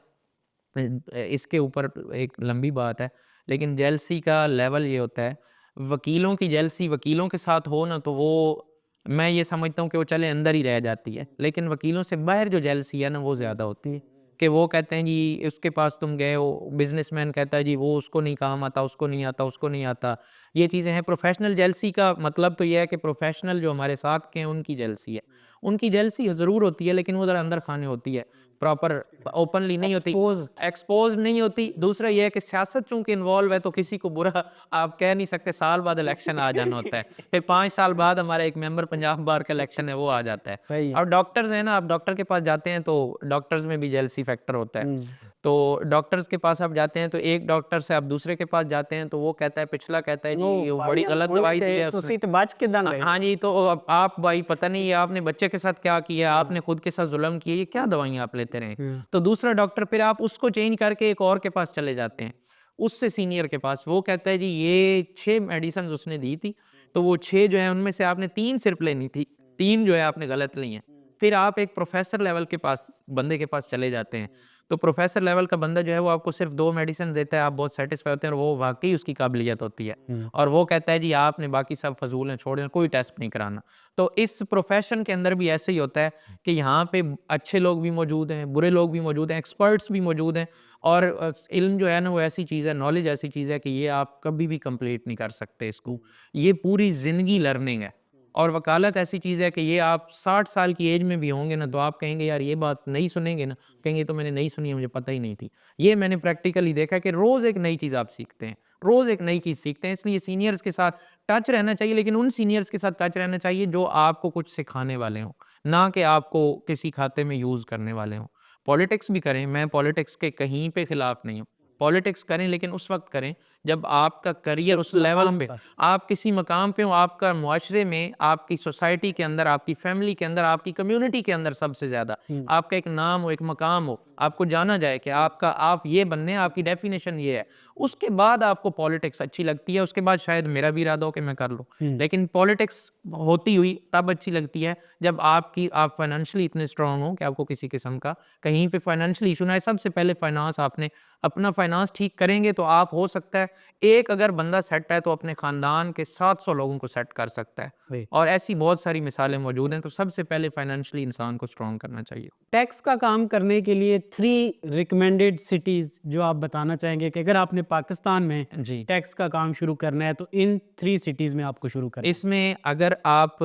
इसके ऊपर एक लंबी बात है, लेकिन जेलसी का लेवल ये होता है, वकीलों की जेलसी वकीलों के साथ हो ना तो वो, मैं ये समझता हूँ कि वो चले अंदर ही रह जाती है, लेकिन वकीलों से बाहर जो जेलसी है ना वो ज़्यादा होती है। कि वो कहते हैं जी उसके पास तुम गए हो, बिजनेसमैन कहता है जी वो उसको नहीं काम आता, उसको नहीं आता, उसको नहीं आता। ये चीज़ें हैं। प्रोफेशनल जेलसी का मतलब तो ये है कि प्रोफेशनल जो हमारे साथ के हैं उनकी जेलसी है। उनकी जेलसी ज़रूर होती है, लेकिन वो ज़रा अंदर खाने होती है, प्रॉपर ओपनली नहीं होती, एक्सपोज एक्सपोज नहीं होती। दूसरा ये है कि सियासत चूंकि इन्वॉल्व है तो किसी को बुरा आप कह नहीं सकते। साल बाद इलेक्शन आ जाना होता है, फिर 5 साल बाद हमारा एक मेंबर पंजाब बार का इलेक्शन है वो आ जाता है। सही है। और डॉक्टर्स हैं ना, आप डॉक्टर के पास जाते हैं तो डॉक्टर्स में भी जेलसी फैक्टर होता है। तो डॉक्टर्स के पास आप जाते हैं तो एक डॉक्टर से आप दूसरे के पास जाते हैं तो वो कहता है, पिछला कहता है जी ये बड़ी गलत दवाई दी है उसने। ਤੁਸੀਂ ਤੇ ਬਚ ਕਿਦਾਂ ਗਏ? हाँ जी, तो अब आप भाई पता नहीं है आपने बच्चे के साथ क्या किया, आपने खुद के साथ जुल्म किया, ये क्या दवाइयाँ आप लेते रहे। तो दूसरा डॉक्टर फिर आप उसको चेंज करके एक और के पास चले जाते हैं, उससे सीनियर के पास। वो कहता है जी ये 6 मेडिसिन उसने दी थी, तो वो 6 जो है उनमें से आपने 3 सिर्फ लेनी थी, 3 जो है आपने गलत ली हैं। फिर आप एक प्रोफेसर लेवल के पास बंदे के पास चले जाते हैं, तो प्रोफेसर लेवल का बंदा जो है वो आपको सिर्फ 2 मेडिसिन देता है, आप बहुत सैटिस्फाई होते हैं और वो वाक़ई उसकी काबिलियत होती है। और वो कहता है जी आपने बाकी सब फ़ज़ूल हैं, छोड़ दें, कोई टेस्ट नहीं कराना। तो इस प्रोफ़ेशन के अंदर भी ऐसे ही होता है कि यहाँ पे अच्छे लोग भी मौजूद हैं, बुरे लोग भी मौजूद हैं, एक्सपर्ट्स भी मौजूद हैं। और इल्म जो है ना वो ऐसी चीज़ है, नॉलेज ऐसी चीज़ है कि ये आप कभी भी कंप्लीट नहीं कर सकते इसको। ये पूरी ज़िंदगी लर्निंग है। और वकालत ऐसी चीज़ है कि ये आप 60 साल की एज में भी होंगे ना तो आप कहेंगे यार ये बात नहीं सुनेंगे ना, कहेंगे तो मैंने नहीं सुनी है, मुझे पता ही नहीं थी। ये मैंने प्रैक्टिकली देखा है कि रोज़ एक नई चीज़ आप सीखते हैं, रोज़ एक नई चीज़ सीखते हैं। इसलिए सीनियर्स के साथ टच रहना चाहिए, लेकिन उन सीनियर्स के साथ टच रहना चाहिए जो आपको कुछ सिखाने वाले हों, ना कि आपको किसी खाते में यूज़ करने वाले हों। पॉलिटिक्स भी करें, मैं पॉलिटिक्स के कहीं पे खिलाफ नहीं हूँ। पॉलिटिक्स करें लेकिन उस वक़्त करें जब आपका करियर उस लेवल मकाम पे, पर। आप किसी मकाम पे हो, आपका मुआशरे में, आपकी सोसाइटी के अंदर, आपकी फैमिली के अंदर, आपकी कम्युनिटी के अंदर सबसे ज़्यादा आपका एक नाम हो, एक मकाम हो, आपको जाना जाए कि आप ये बनने हैं, आपकी डेफिनेशन ये है। उसके बाद आपको पॉलिटिक्स अच्छी लगती है, उसके बाद शायद मेरा भी इरादा हो कि मैं कर लूँ। लेकिन पॉलिटिक्स होती हुई तब अच्छी लगती है जब आप फाइनेंशियली इतने स्ट्रांग हो कि आपको किसी किस्म का कहीं पे फाइनेंशियल इशू ना है। सबसे पहले फाइनेंस आपने अपना फाइनेंस ठीक करेंगे तो आप हो सकता है एक अगर बंदा सेट है तो अपने ख़ानदान के 700 लोगों को सेट कर सकता है। वही। और ऐसी बहुत सारी मिसालें मौजूद हैं। तो सबसे पहले फाइनेंशियली इंसान को स्ट्रांग करना चाहिए। टैक्स का काम करने के लिए 3 रिकमेंडेड सिटीज़ जो आप बताना चाहेंगे कि अगर आपने पाकिस्तान में जी। टैक्स का काम शुरू करना है तो इन 3 सिटीज़ में आपको शुरू करना है। इसमें अगर आप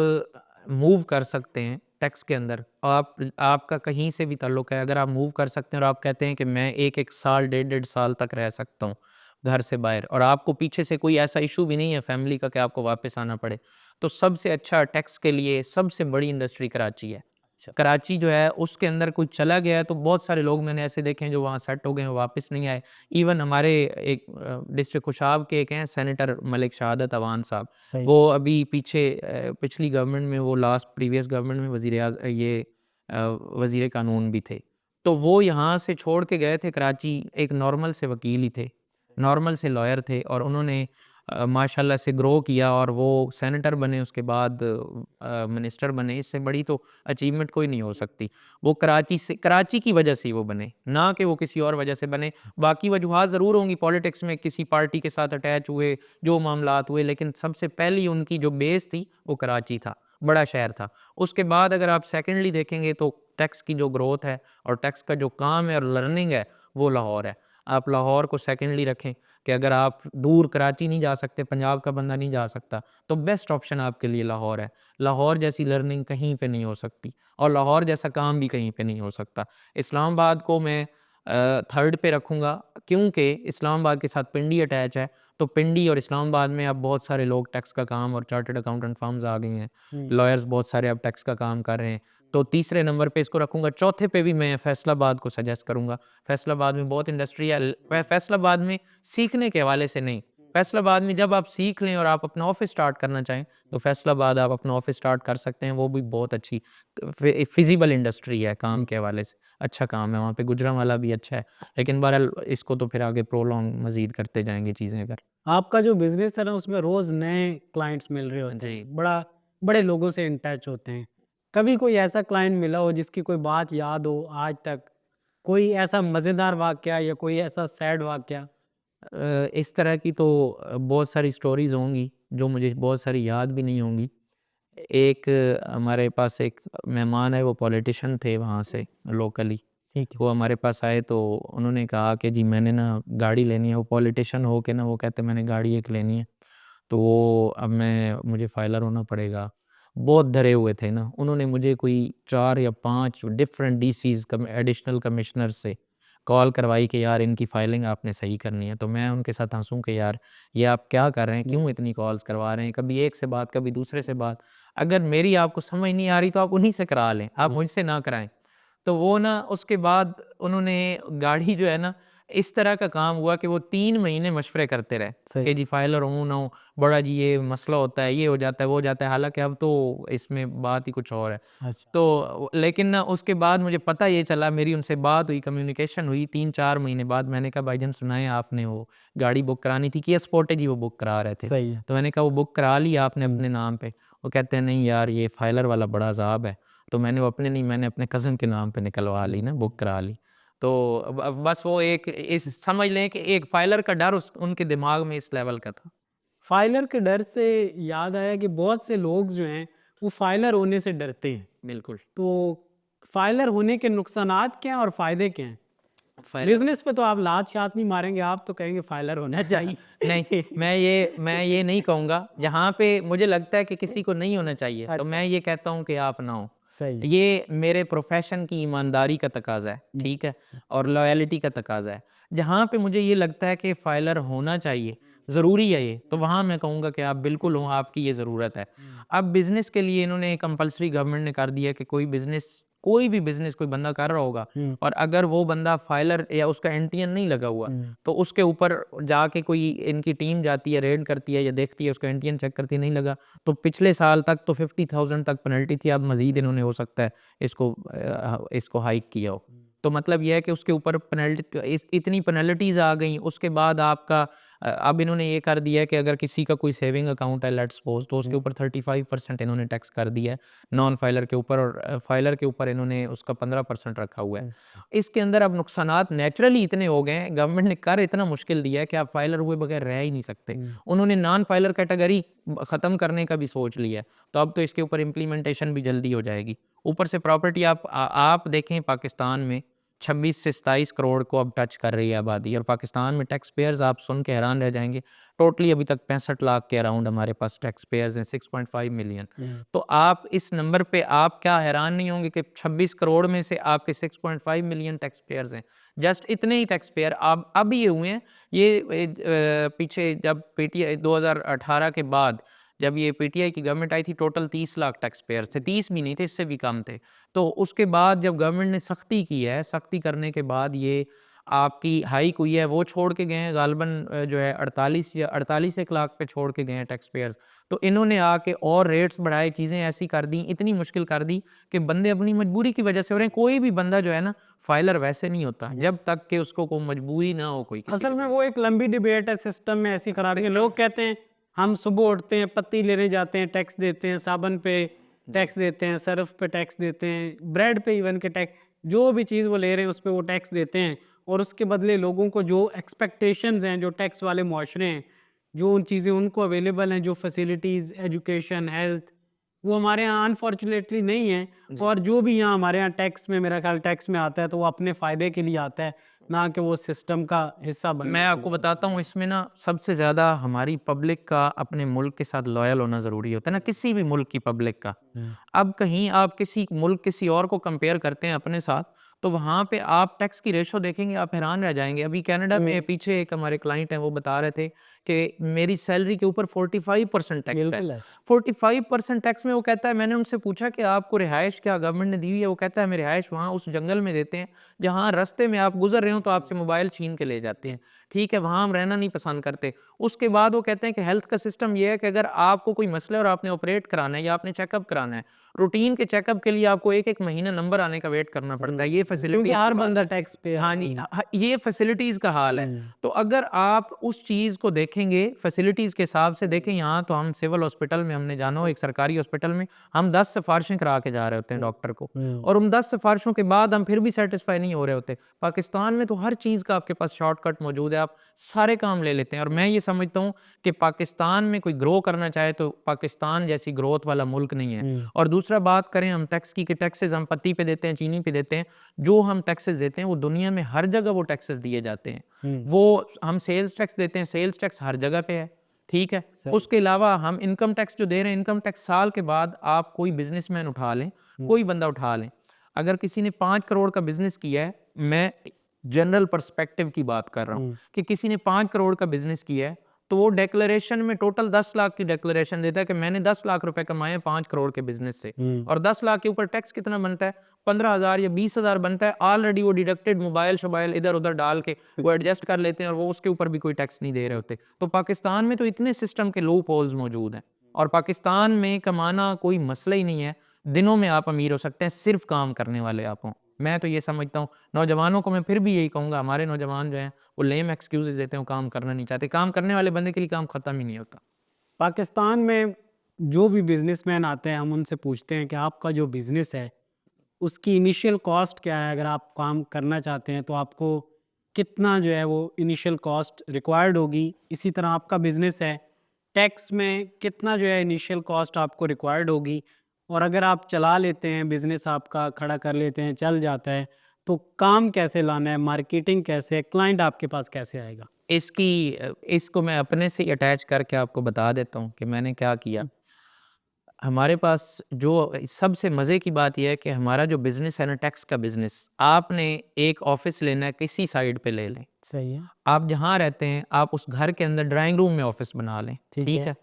मूव कर सकते हैं टैक्स के अंदर, और आपका कहीं से भी ताल्लुक है, अगर आप मूव कर सकते हैं और आप कहते हैं कि मैं 1-1 साल, डेढ़-डेढ़ साल तक रह सकता हूँ घर से बाहर, और आपको पीछे से कोई ऐसा इशू भी नहीं है फैमिली का कि आपको वापस आना पड़े, तो सबसे अच्छा टैक्स के लिए सबसे बड़ी इंडस्ट्री कराची है। अच्छा। कराची जो है उसके अंदर कोई चला गया है तो बहुत सारे लोग मैंने ऐसे देखे हैं जो वहाँ सेट हो गए हैं, वापस नहीं आए। इवन हमारे एक डिस्ट्रिक्ट खुशाब के एक हैं सेनेटर मलिक शहादत अवान साहब, सही। वो अभी पीछे पिछली गवर्नमेंट में, वो लास्ट प्रीवियस गवर्नमेंट में वज़ीर कानून भी थे। तो वो यहाँ से छोड़ के गए थे कराची, एक नॉर्मल से वकील ही थे, नॉर्मल से लॉयर थे, और उन्होंने माशाल्लाह से ग्रो किया और वो सेनेटर बने, उसके बाद मिनिस्टर बने। इससे बड़ी तो अचीवमेंट कोई नहीं हो सकती। वो कराची की वजह से ही वो बने, ना कि वो किसी और वजह से बने। बाकी वजूहात ज़रूर होंगी, पॉलिटिक्स में किसी पार्टी के साथ अटैच हुए, जो मामलात हुए, लेकिन सबसे पहली उनकी जो बेस थी वो कराची था, बड़ा शहर था। उसके बाद अगर आप सेकेंडली देखेंगे तो टैक्स की जो ग्रोथ है और टैक्स का जो काम है और लर्निंग है वो लाहौर है। आप लाहौर को सेकेंडली रखें कि अगर आप दूर कराची नहीं जा सकते, पंजाब का बंदा नहीं जा सकता, तो बेस्ट ऑप्शन आपके लिए लाहौर है। लाहौर जैसी लर्निंग कहीं पे नहीं हो सकती और लाहौर जैसा काम भी कहीं पे नहीं हो सकता। इस्लामाबाद को मैं थर्ड पे रखूँगा क्योंकि इस्लामाबाद के साथ पिंडी अटैच है, तो पिंडी और इस्लामाबाद में अब बहुत सारे लोग टैक्स का काम, और चार्टर्ड अकाउंटेंट फर्म्स आ गई हैं, लॉयर्स बहुत सारे अब टैक्स का काम कर रहे हैं। तो तीसरे नंबर पे इसको रखूँगा। चौथे पे भी मैं फैसलाबाद को सजेस्ट करूँगा। फैसलाबाद में बहुत इंडस्ट्री है। फैसलाबाद में सीखने के हवाले से नहीं, फैसलाबाद में जब आप सीख लें और आप अपना ऑफ़िस स्टार्ट करना चाहें, तो फैसलाबाद आप अपना ऑफ़िस स्टार्ट कर सकते हैं। वो भी बहुत अच्छी फिज़िबल इंडस्ट्री है काम के हवाले से, अच्छा काम है वहाँ पे। गुजरांवाला भी अच्छा है, लेकिन बहरहाल इसको तो फिर आगे प्रोलॉन्ग मज़ीद करते जाएँगे चीज़ें अगर। आपका जो बिज़नेस है ना उसमें रोज़ नए क्लाइंट्स मिल रहे होते जी। हैं, बड़े लोगों से इन टच होते हैं। कभी कोई ऐसा क्लाइंट मिला हो जिसकी कोई बात याद हो आज तक? कोई ऐसा मज़ेदार वाक़या या कोई ऐसा सैड वाक़या? इस तरह की तो बहुत सारी स्टोरीज़ होंगी जो मुझे बहुत सारी याद भी नहीं होंगी। एक हमारे पास एक मेहमान है, वो पॉलिटिशियन थे वहाँ से लोकली। ठीक है। वो हमारे पास आए तो उन्होंने कहा कि जी मैंने ना गाड़ी लेनी है, वो पॉलिटिशियन हो के ना वो कहते मैंने गाड़ी एक लेनी है, तो वो अब मुझे फाइलर होना पड़ेगा। बहुत डरे हुए थे ना, उन्होंने मुझे कोई 4 या 5 डिफरेंट डीसीज़ एडिशनल कमिश्नर से कॉल करवाई कि यार इनकी फाइलिंग आपने सही करनी है। तो मैं उनके साथ हँसूँ कि यार ये आप क्या कर रहे हैं? क्यों इतनी कॉल्स करवा रहे हैं? कभी एक से बात, कभी दूसरे से बात। अगर मेरी आपको समझ नहीं आ रही तो आप उन्हीं से करा लें, आप मुझसे ना कराएँ। तो वो ना उसके बाद उन्होंने गाड़ी जो है ना, इस तरह का काम हुआ कि वो 3 महीने मशवरे करते रहे सही। कि जी फाइलर हूँ ना हूँ, बड़ा जी ये मसला होता है, ये हो जाता है, वो हो जाता है। हालाँकि अब तो इसमें बात ही कुछ और है। अच्छा। तो लेकिन ना उसके बाद मुझे पता ये चला, मेरी उनसे बात हुई, कम्युनिकेशन हुई 3-4 महीने बाद। मैंने कहा भाईजान सुनाएँ, आपने वो गाड़ी बुक करानी थी, किया स्पोर्टेज ही वो बुक करा रहे थे। सही है। तो मैंने कहा वो बुक करा ली आपने अपने नाम पे? वो कहते हैं नहीं यार ये फाइलर वाला बड़ा अज़ाब है। तो मैंने वो अपने नहीं, मैंने अपने कज़न के नाम पे निकलवा ली ना, बुक करा ली। तो अब बस वो एक इस समझ लें कि एक फाइलर का डर उनके दिमाग में इस लेवल का था। फाइलर के डर से याद आया कि बहुत से लोग जो हैं वो फाइलर होने से डरते हैं। बिल्कुल। तो फाइलर होने के नुकसानात क्या हैं और फायदे क्या हैं? फाइलर बिजनेस पे तो आप लात शात नहीं मारेंगे, आप तो कहेंगे फाइलर होना चाहिए। नहीं, मैं ये नहीं कहूँगा। जहाँ पे मुझे लगता है कि किसी को नहीं होना चाहिए, तो अच्छा। मैं ये कहता हूँ कि आप ना हो। सही है। ये मेरे प्रोफ़ेशन की ईमानदारी का तकाज़ा है, ठीक है? और लॉयल्टी का तकाज़ा है। जहाँ पे मुझे ये लगता है कि फाइलर होना चाहिए, ज़रूरी है ये, तो वहाँ मैं कहूँगा कि आप बिल्कुल हो, आपकी ये ज़रूरत है। अब बिज़नेस के लिए इन्होंने कंपल्सरी गवर्नमेंट ने कर दिया कि कोई भी बिज़नेस कोई बंदा कर रहा होगा हुँ। और अगर वो बंदा फाइलर या उसका एनटीएन नहीं लगा हुआ, तो उसके ऊपर जाके कोई इनकी टीम जाती है, रेड करती है या देखती है, उसका एनटीएन चेक करती है, नहीं लगा, तो पिछले साल तक तो 50,000 तक पेनल्टी थी, अब मज़ीद इन्होंने हो सकता है इसको हाइक किया हो। तो मतलब ये है कि उसके ऊपर इतनी पेनल्टीज़ आ गई, उसके बाद आपका अब इन्होंने ये कर दिया है कि अगर किसी का कोई सेविंग अकाउंट है लेट्स सपोज़, तो उसके ऊपर 35% इन्होंने टैक्स कर दिया है, नॉन फाइलर के ऊपर, और फाइलर के ऊपर इन्होंने उसका 15% रखा हुआ है। इसके अंदर अब नुकसानात नेचुरली इतने हो गए हैं, गवर्नमेंट ने कर इतना मुश्किल दिया है कि आप फाइलर हुए बगैर रह ही नहीं सकते। उन्होंने नॉन फाइलर कैटेगरी ख़त्म करने का भी सोच लिया है, तो अब तो इसके ऊपर इम्प्लीमेंटेशन भी जल्दी हो जाएगी। ऊपर से प्रॉपर्टी आप देखें पाकिस्तान में 26 से 27 करोड़ को अब टच कर रही है आबादी, और पाकिस्तान में टैक्स पेयर्स आप सुन के हैरान रह जाएँगे। टोटली अभी तक 65 लाख के अराउंड हमारे पास टैक्स पेयर्स हैं, 6.5 मिलियन। तो आप इस नंबर पे आप क्या हैरान नहीं होंगे कि 26 करोड़ में से आपके 6.5 मिलियन टैक्स पेयर्स हैं। जस्ट इतने ही टैक्स पेयर अब ये हुए हैं। ये पीछे जब पीटीआई 2018 के बाद जब ये पीटीआई की गवर्नमेंट आई थी, टोटल 30 लाख टैक्स पेयर्स थे, 30 भी नहीं थे, इससे भी कम थे। तो उसके बाद जब गवर्नमेंट ने सख्ती की है, सख्ती करने के बाद ये आपकी हाइक हुई है, वो छोड़ के गए हैं गालिबन जो है 48 एक लाख पे छोड़ के गए हैं टैक्स पेयर्स। तो इन्होंने आके और रेट्स बढ़ाए, चीज़ें ऐसी कर दी, इतनी मुश्किल कर दी कि बंदे अपनी मजबूरी की वजह से हो रहे हैं। कोई भी बंदा जो है ना फाइलर वैसे नहीं होता जब तक कि उसको कोई मजबूरी ना हो कोई किसी असल के में साथ। वो एक लंबी डिबेट है, सिस्टम में ऐसी खराबी है। लोग कहते हैं हम सुबह उठते हैं, पत्ती लेने जाते हैं, टैक्स देते हैं, साबुन पे टैक्स देते हैं, सर्फ पे टैक्स देते हैं, ब्रेड पे इवन के टैक्स, जो भी चीज़ वो ले रहे हैं उस पे वो टैक्स देते हैं, और उसके बदले लोगों को जो एक्सपेक्टेशंस हैं, जो टैक्स वाले मुआशरे हैं, जो उन चीज़ें उनको अवेलेबल हैं, जो फैसिलिटीज़, एजुकेशन, हेल्थ, वो हमारे यहाँ अनफॉर्चुनेटली नहीं है। और जो भी यहाँ हमारे यहाँ टैक्स में, मेरा ख्याल टैक्स में आता है तो वो अपने फ़ायदे के लिए आता है, ना कि वो सिस्टम का हिस्सा बनने मैं के आपको लिए। बताता हूँ इसमें ना सबसे ज़्यादा हमारी पब्लिक का अपने मुल्क के साथ लॉयल होना ज़रूरी होता है ना, किसी भी मुल्क की पब्लिक का। अब कहीं आप किसी मुल्क किसी और को कंपेयर करते हैं अपने साथ, तो वहाँ पे आप टैक्स की रेशो देखेंगे, आप हैरान रह जाएँगे। अभी कनाडा में पीछे एक हमारे क्लाइंट हैं, वो बता रहे थे कि मेरी सैलरी के ऊपर 45% टैक्स है। बिल्कुल है। 45% टैक्स में वो कहता है, मैंने उनसे पूछा कि आपको रिहाइश क्या गवर्नमेंट ने दी हुई है? वो कहता है हमें रिहाइश वहाँ उस जंगल में देते हैं, जहाँ रास्ते में आप गुज़र रहे हो तो आपसे मोबाइल छीन के ले जाते हैं। ठीक है, वहाँ हम रहना नहीं पसंद करते। उसके बाद वो कहते हैं कि हेल्थ का सिस्टम ये है कि अगर आपको कोई मसला है और आपने ऑपरेट कराना है या आपने चेकअप कराना है, रूटीन के चेकअप के लिए आपको 1-1 महीना नंबर आने का वेट करना पड़ता है। ये क्योंकि फैसिलिटीज़ हर बंदा टैक्स पे हाँ जी, ये फैसिलिटीज़ का हाल है। तो अगर आप उस चीज़ को देखेंगे, फैसिलिटीज़ के हिसाब से देखें, यहाँ तो हम सिविल हॉस्पिटल में हमने जाना हो, एक सरकारी हॉस्पिटल में, हम 10 सिफ़ारिशें करा के जा रहे होते हैं डॉक्टर को, और उन 10 सिफ़ारिशों के बाद हम फिर भी सैटिस्फाई नहीं हो रहे होते। पाकिस्तान में में तो हर चीज़ का आपके पास शॉर्टकट मौजूद है, आप सारे काम ले लेते हैं। और मैं ये समझता हूँ कि पाकिस्तान में कोई ग्रो करना चाहे तो पाकिस्तान जैसी ग्रोथ वाला मुल्क नहीं है। और दूसरा बात करें हम टैक्स की, कि टैक्सेस हम पत्ती पे देते हैं, चीनी पे देते हैं, जो हम टैक्सेस देते हैं वो दुनिया में हर जगह वो टैक्सेस दिए जाते हैं। वो हम सेल्स टैक्स देते हैं, सेल्स टैक्स हर जगह पे है, ठीक है। उसके अलावा हम इनकम टैक्स जो दे रहे हैं, इनकम टैक्स साल के बाद आप कोई बिजनेसमैन उठा लें, कोई बंदा उठा लें, अगर किसी ने 5 करोड़ का बिजनेस किया है, मैं जनरल पर्सपेक्टिव की बात कर रहा हूँ कि किसी ने 5 करोड़ का बिजनेस किया है, तो वो डेक्लेरेशन में टोटल 10 लाख की डेक्लेरेशन देता है कि मैंने 10 लाख रुपए कमाए हैं 5 करोड़ के बिजनेस से। और 10 लाख के ऊपर टैक्स कितना बनता है? 15,000 या 20,000 बनता है। ऑलरेडी वो डिडक्टेड मोबाइल शोबाइल इधर उधर डाल के वो एडजस्ट कर लेते हैं और वो उसके ऊपर भी कोई टैक्स नहीं दे रहे होते। तो पाकिस्तान में तो इतने सिस्टम के लूप होल्स मौजूद हैं, और पाकिस्तान में कमाना कोई मसला ही नहीं है। दिनों में आप अमीर हो सकते हैं, सिर्फ काम करने वाले आप हों। मैं तो ये समझता हूँ, नौजवानों को मैं फिर भी यही कहूँगा, हमारे नौजवान जो हैं वो लेम एक्सक्यूजेस देते हैं, वो काम करना नहीं चाहते। काम करने वाले बंदे के लिए काम ख़त्म ही नहीं होता। पाकिस्तान में जो भी बिजनेसमैन आते हैं, हम उनसे पूछते हैं कि आपका जो बिज़नेस है उसकी इनिशियल कॉस्ट क्या है? अगर आप काम करना चाहते हैं तो आपको कितना जो है वो इनिशियल कॉस्ट रिक्वायर्ड होगी? इसी तरह आपका बिज़नेस है, टैक्स में कितना जो है इनिशियल कॉस्ट आपको रिक्वायर्ड होगी? और अगर आप चला लेते हैं, बिज़नेस आपका खड़ा कर लेते हैं, चल जाता है, तो काम कैसे लाना है, मार्केटिंग कैसे है, क्लाइंट आपके पास कैसे आएगा? इसको मैं अपने से अटैच करके आपको बता देता हूँ कि मैंने क्या किया। हमारे पास जो सबसे मज़े की बात यह है कि हमारा जो बिज़नेस है ना, टैक्स का बिज़नेस, आपने एक ऑफ़िस लेना है, किसी साइड पे ले लें। सही है। आप जहाँ रहते हैं, आप उस घर के अंदर ड्राइंग रूम में ऑफ़िस बना लें, ठीक है?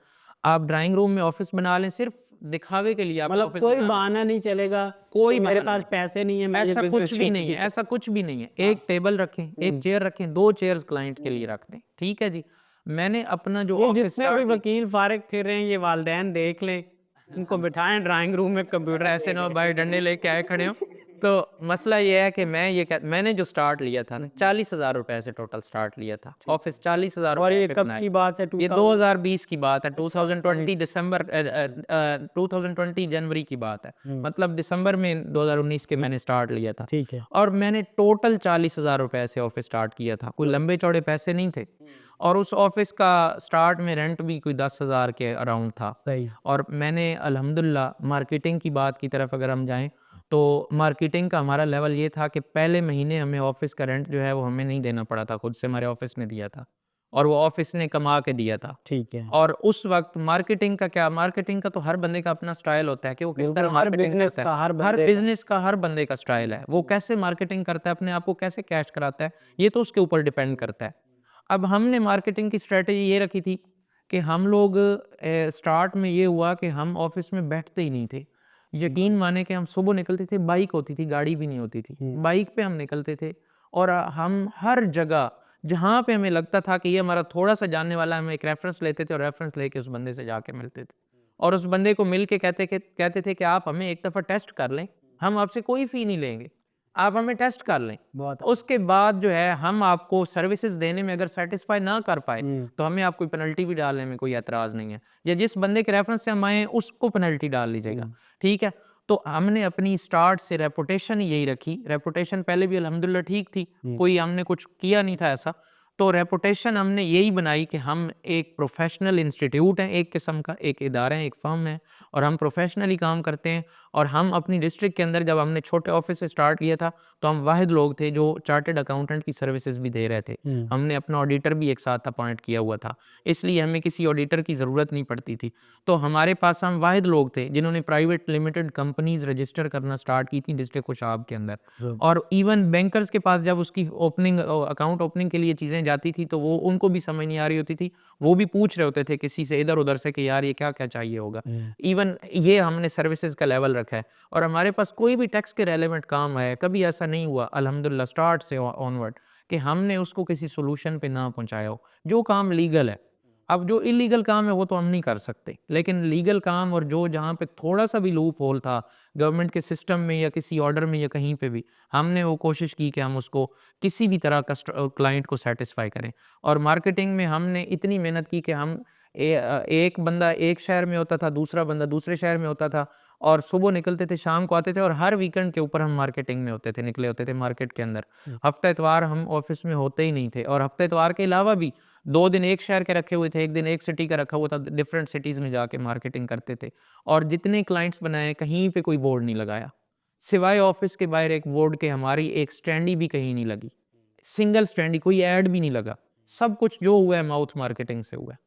आप ड्राइंग रूम में ऑफ़िस बना लें, सिर्फ़ दिखावे के लिए आप मतलब ऑफ़िस कोई बना लें। बहाना नहीं चलेगा कोई कि मेरे बहाना पास नहीं। पैसे नहीं है, मैं ये ऐसा बिज़नेस कुछ भी नहीं है, ऐसा कुछ भी नहीं है। एक टेबल रखें, एक चेयर रखें, 2 चेयर्स क्लाइंट के लिए रख दें, ठीक है जी? मैंने अपना जो ये ऑफ़िस जितने भी स्टार्ट वकील फारिग फिर रहे हैं, ये वालिदैन देख लें, इनको बिठाएँ ड्राइंग रूम में कंप्यूटर ऐसे ना हो भाई डंडे लेके आए खड़े हो। तो मसला ये है कि मैंने जो स्टार्ट लिया था ना, 40,000 रुपए से टोटल स्टार्ट लिया था। ऑफ़िस 40,000 और रुपए ये पे कब बनाए। की बात है? ये 2000 2020 की बात है, 2020 दिसंबर 2020 जनवरी की बात है। मतलब दिसंबर में 2019 के मैंने स्टार्ट लिया था। ठीक है। और मैंने टोटल 40,000 रुपए से ऑफ़िस स्टार्ट किया था। कोई लंबे चौड़े पैसे नहीं थे। और उस ऑफ़िस का स्टार्ट में रेंट भी कोई 10,000 के अराउंड था। सही। और मैंने अल्हम्दुलिल्लाह मार्केटिंग की बात की तरफ अगर हम जाएँ, तो मार्केटिंग का हमारा लेवल ये था कि पहले महीने हमें ऑफ़िस का रेंट जो है वो हमें नहीं देना पड़ा था, खुद से हमारे ऑफ़िस ने दिया था। और वो ऑफ़िस ने कमा के दिया था। ठीक है। और उस वक़्त मार्केटिंग का क्या, मार्केटिंग का तो हर बंदे का अपना स्टाइल होता है कि वो किस बिल्कुल, तरह हर मार्केटिंग बिज़नेस करता है। का, हर हर बंदे का। बिज़नेस का हर बंदे का स्टाइल है। वो कैसे मार्केटिंग करता है, अपने आप को कैसे कैश कराता है, ये तो उसके ऊपर डिपेंड करता है। अब हमने मार्केटिंग की स्ट्रैटेजी ये रखी थी कि हम लोग स्टार्ट में ये हुआ कि हम ऑफ़िस में बैठते ही नहीं थे। यकीन माने कि हम सुबह निकलते थे, बाइक होती थी, गाड़ी भी नहीं होती थी। बाइक पे हम निकलते थे और हम हर जगह जहाँ पे हमें लगता था कि ये हमारा थोड़ा-सा जानने वाला है, हम एक रेफ़रेंस लेते थे और रेफ़रेंस लेके उस बंदे से जाके मिलते थे। और उस बंदे को मिल के कहते थे कि आप हमें एक दफ़ा टेस्ट कर लें, हम आपसे कोई फ़ी नहीं लेंगे। आप हमें टेस्ट कर लें। बहुत उसके बाद जो है हम आपको सर्विसेज़ देने में अगर सैटिस्फ़ाई ना कर पाए, तो हमें आप कोई पेनल्टी भी डालने में कोई एतराज़ नहीं है। या जिस बंदे के रेफ़रेंस से हम आए हैं, उसको पेनल्टी डाल लीजिएगा, ठीक है? तो हमने अपनी स्टार्ट से रेपुटेशन ही यही रखी। रेपुटेशन पहले भी अल्हम्दुलिल्लाह ठीक थी, कोई हमने कुछ किया नहीं था ऐसा। तो रेपुटेशन हमने यही बनाई कि हम एक प्रोफ़ेशनल इंस्टीट्यूट हैं, एक किस्म का, एक इदारा है, एक फ़र्म है और हम प्रोफ़ेशनली काम करते हैं। और हम अपनी डिस्ट्रिक्ट के अंदर जब हमने छोटे ऑफ़िस से स्टार्ट किया था, तो हम वाहिद लोग थे जो चार्टर्ड अकाउंटेंट की सर्विसेज़ भी दे रहे थे। हमने अपना ऑडिटर भी एक साथ अपॉइंट किया हुआ था, इसलिए हमें किसी ऑडिटर की ज़रूरत नहीं पड़ती थी। तो हमारे पास हम वाहिद लोग थे जिन्होंने प्राइवेट लिमिटेड कंपनीज़ रजिस्टर करना स्टार्ट की थी डिस्ट्रिक्ट खुशाब के अंदर। और इवन बैंकर्स के पास जब उसकी अकाउंट ओपनिंग के लिए चीज़ें जाती थी, तो वो उनको भी समझ नहीं आ रही होती थी। वो भी पूछ रहे होते थे किसी से इधर-उधर से कि यार ये क्या-क्या चाहिए होगा। इवन ये हमने सर्विसेज़ का लेवल रखा है और हमारे पास कोई भी टैक्स के रेलेवेंट काम आया, कभी ऐसा नहीं हुआ अल्हम्दुलिल्लाह स्टार्ट से ऑनवर्ड कि हमने उसको किसी सॉल्यूशन पे ना पहुँचाया हो। जो काम लीगल है, अब जो इल्लीगल काम है वो तो हम नहीं कर सकते, लेकिन लीगल काम और जो जहाँ पे थोड़ा-सा भी लूप होल था गवर्नमेंट के सिस्टम में या किसी ऑर्डर में या कहीं पे भी, हमने वो कोशिश की कि हम उसको किसी भी तरह क्लाइंट को सैटिस्फाई करें। और मार्केटिंग में हमने इतनी मेहनत की कि हम एक बंदा एक शहर में होता था, दूसरा बंदा दूसरे शहर में होता था और सुबह निकलते थे, शाम को आते थे, और हर वीकेंड के ऊपर हम मार्केटिंग में होते थे, निकले होते थे मार्केट के अंदर। हफ्ता इतवार हम ऑफिस में होते ही नहीं थे, और हफ्ता इतवार के अलावा भी 2 दिन एक शहर के रखे हुए थे, 1 दिन एक सिटी का रखा हुआ था, डिफरेंट सिटीज़ में जाके मार्केटिंग करते थे। और जितने क्लाइंट्स बनाए, कहीं पे कोई बोर्ड नहीं लगाया, सिवाय ऑफिस के बाहर एक बोर्ड के हमारी एक स्टैंडी भी कहीं नहीं लगी, सिंगल स्टैंडी, कोई ऐड भी नहीं लगा। सब कुछ जो हुआ है माउथ मार्केटिंग से हुआ है,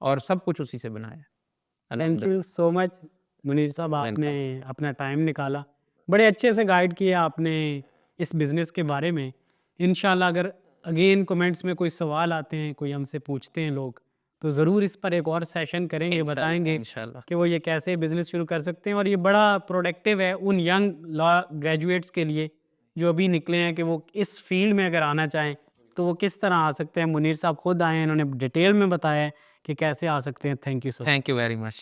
और सब कुछ उसी से बनाया है। थैंक अल्हम्दुलिल्लाह। यू सो मच मुनीर साहब, आपने अपना टाइम निकाला, बड़े अच्छे से गाइड किया आपने इस बिज़नेस के बारे में। इंशाल्लाह अगर अगेन कमेंट्स में कोई सवाल आते हैं, कोई हमसे पूछते हैं लोग, तो ज़रूर इस पर एक और सेशन करेंगे, बताएंगे इंशाल्लाह। कि वो ये कैसे बिज़नेस शुरू कर सकते हैं। और ये बड़ा प्रोडक्टिव है उन यंग लॉ ग्रेजुएट्स के लिए जो अभी निकले हैं, कि वो इस फील्ड में अगर आना चाहें तो वो किस तरह आ सकते हैं। मुनीर साहब खुद आए हैं, इन्होंने डिटेल में बताया है कि कैसे आ सकते हैं। Thank you so thank you very much.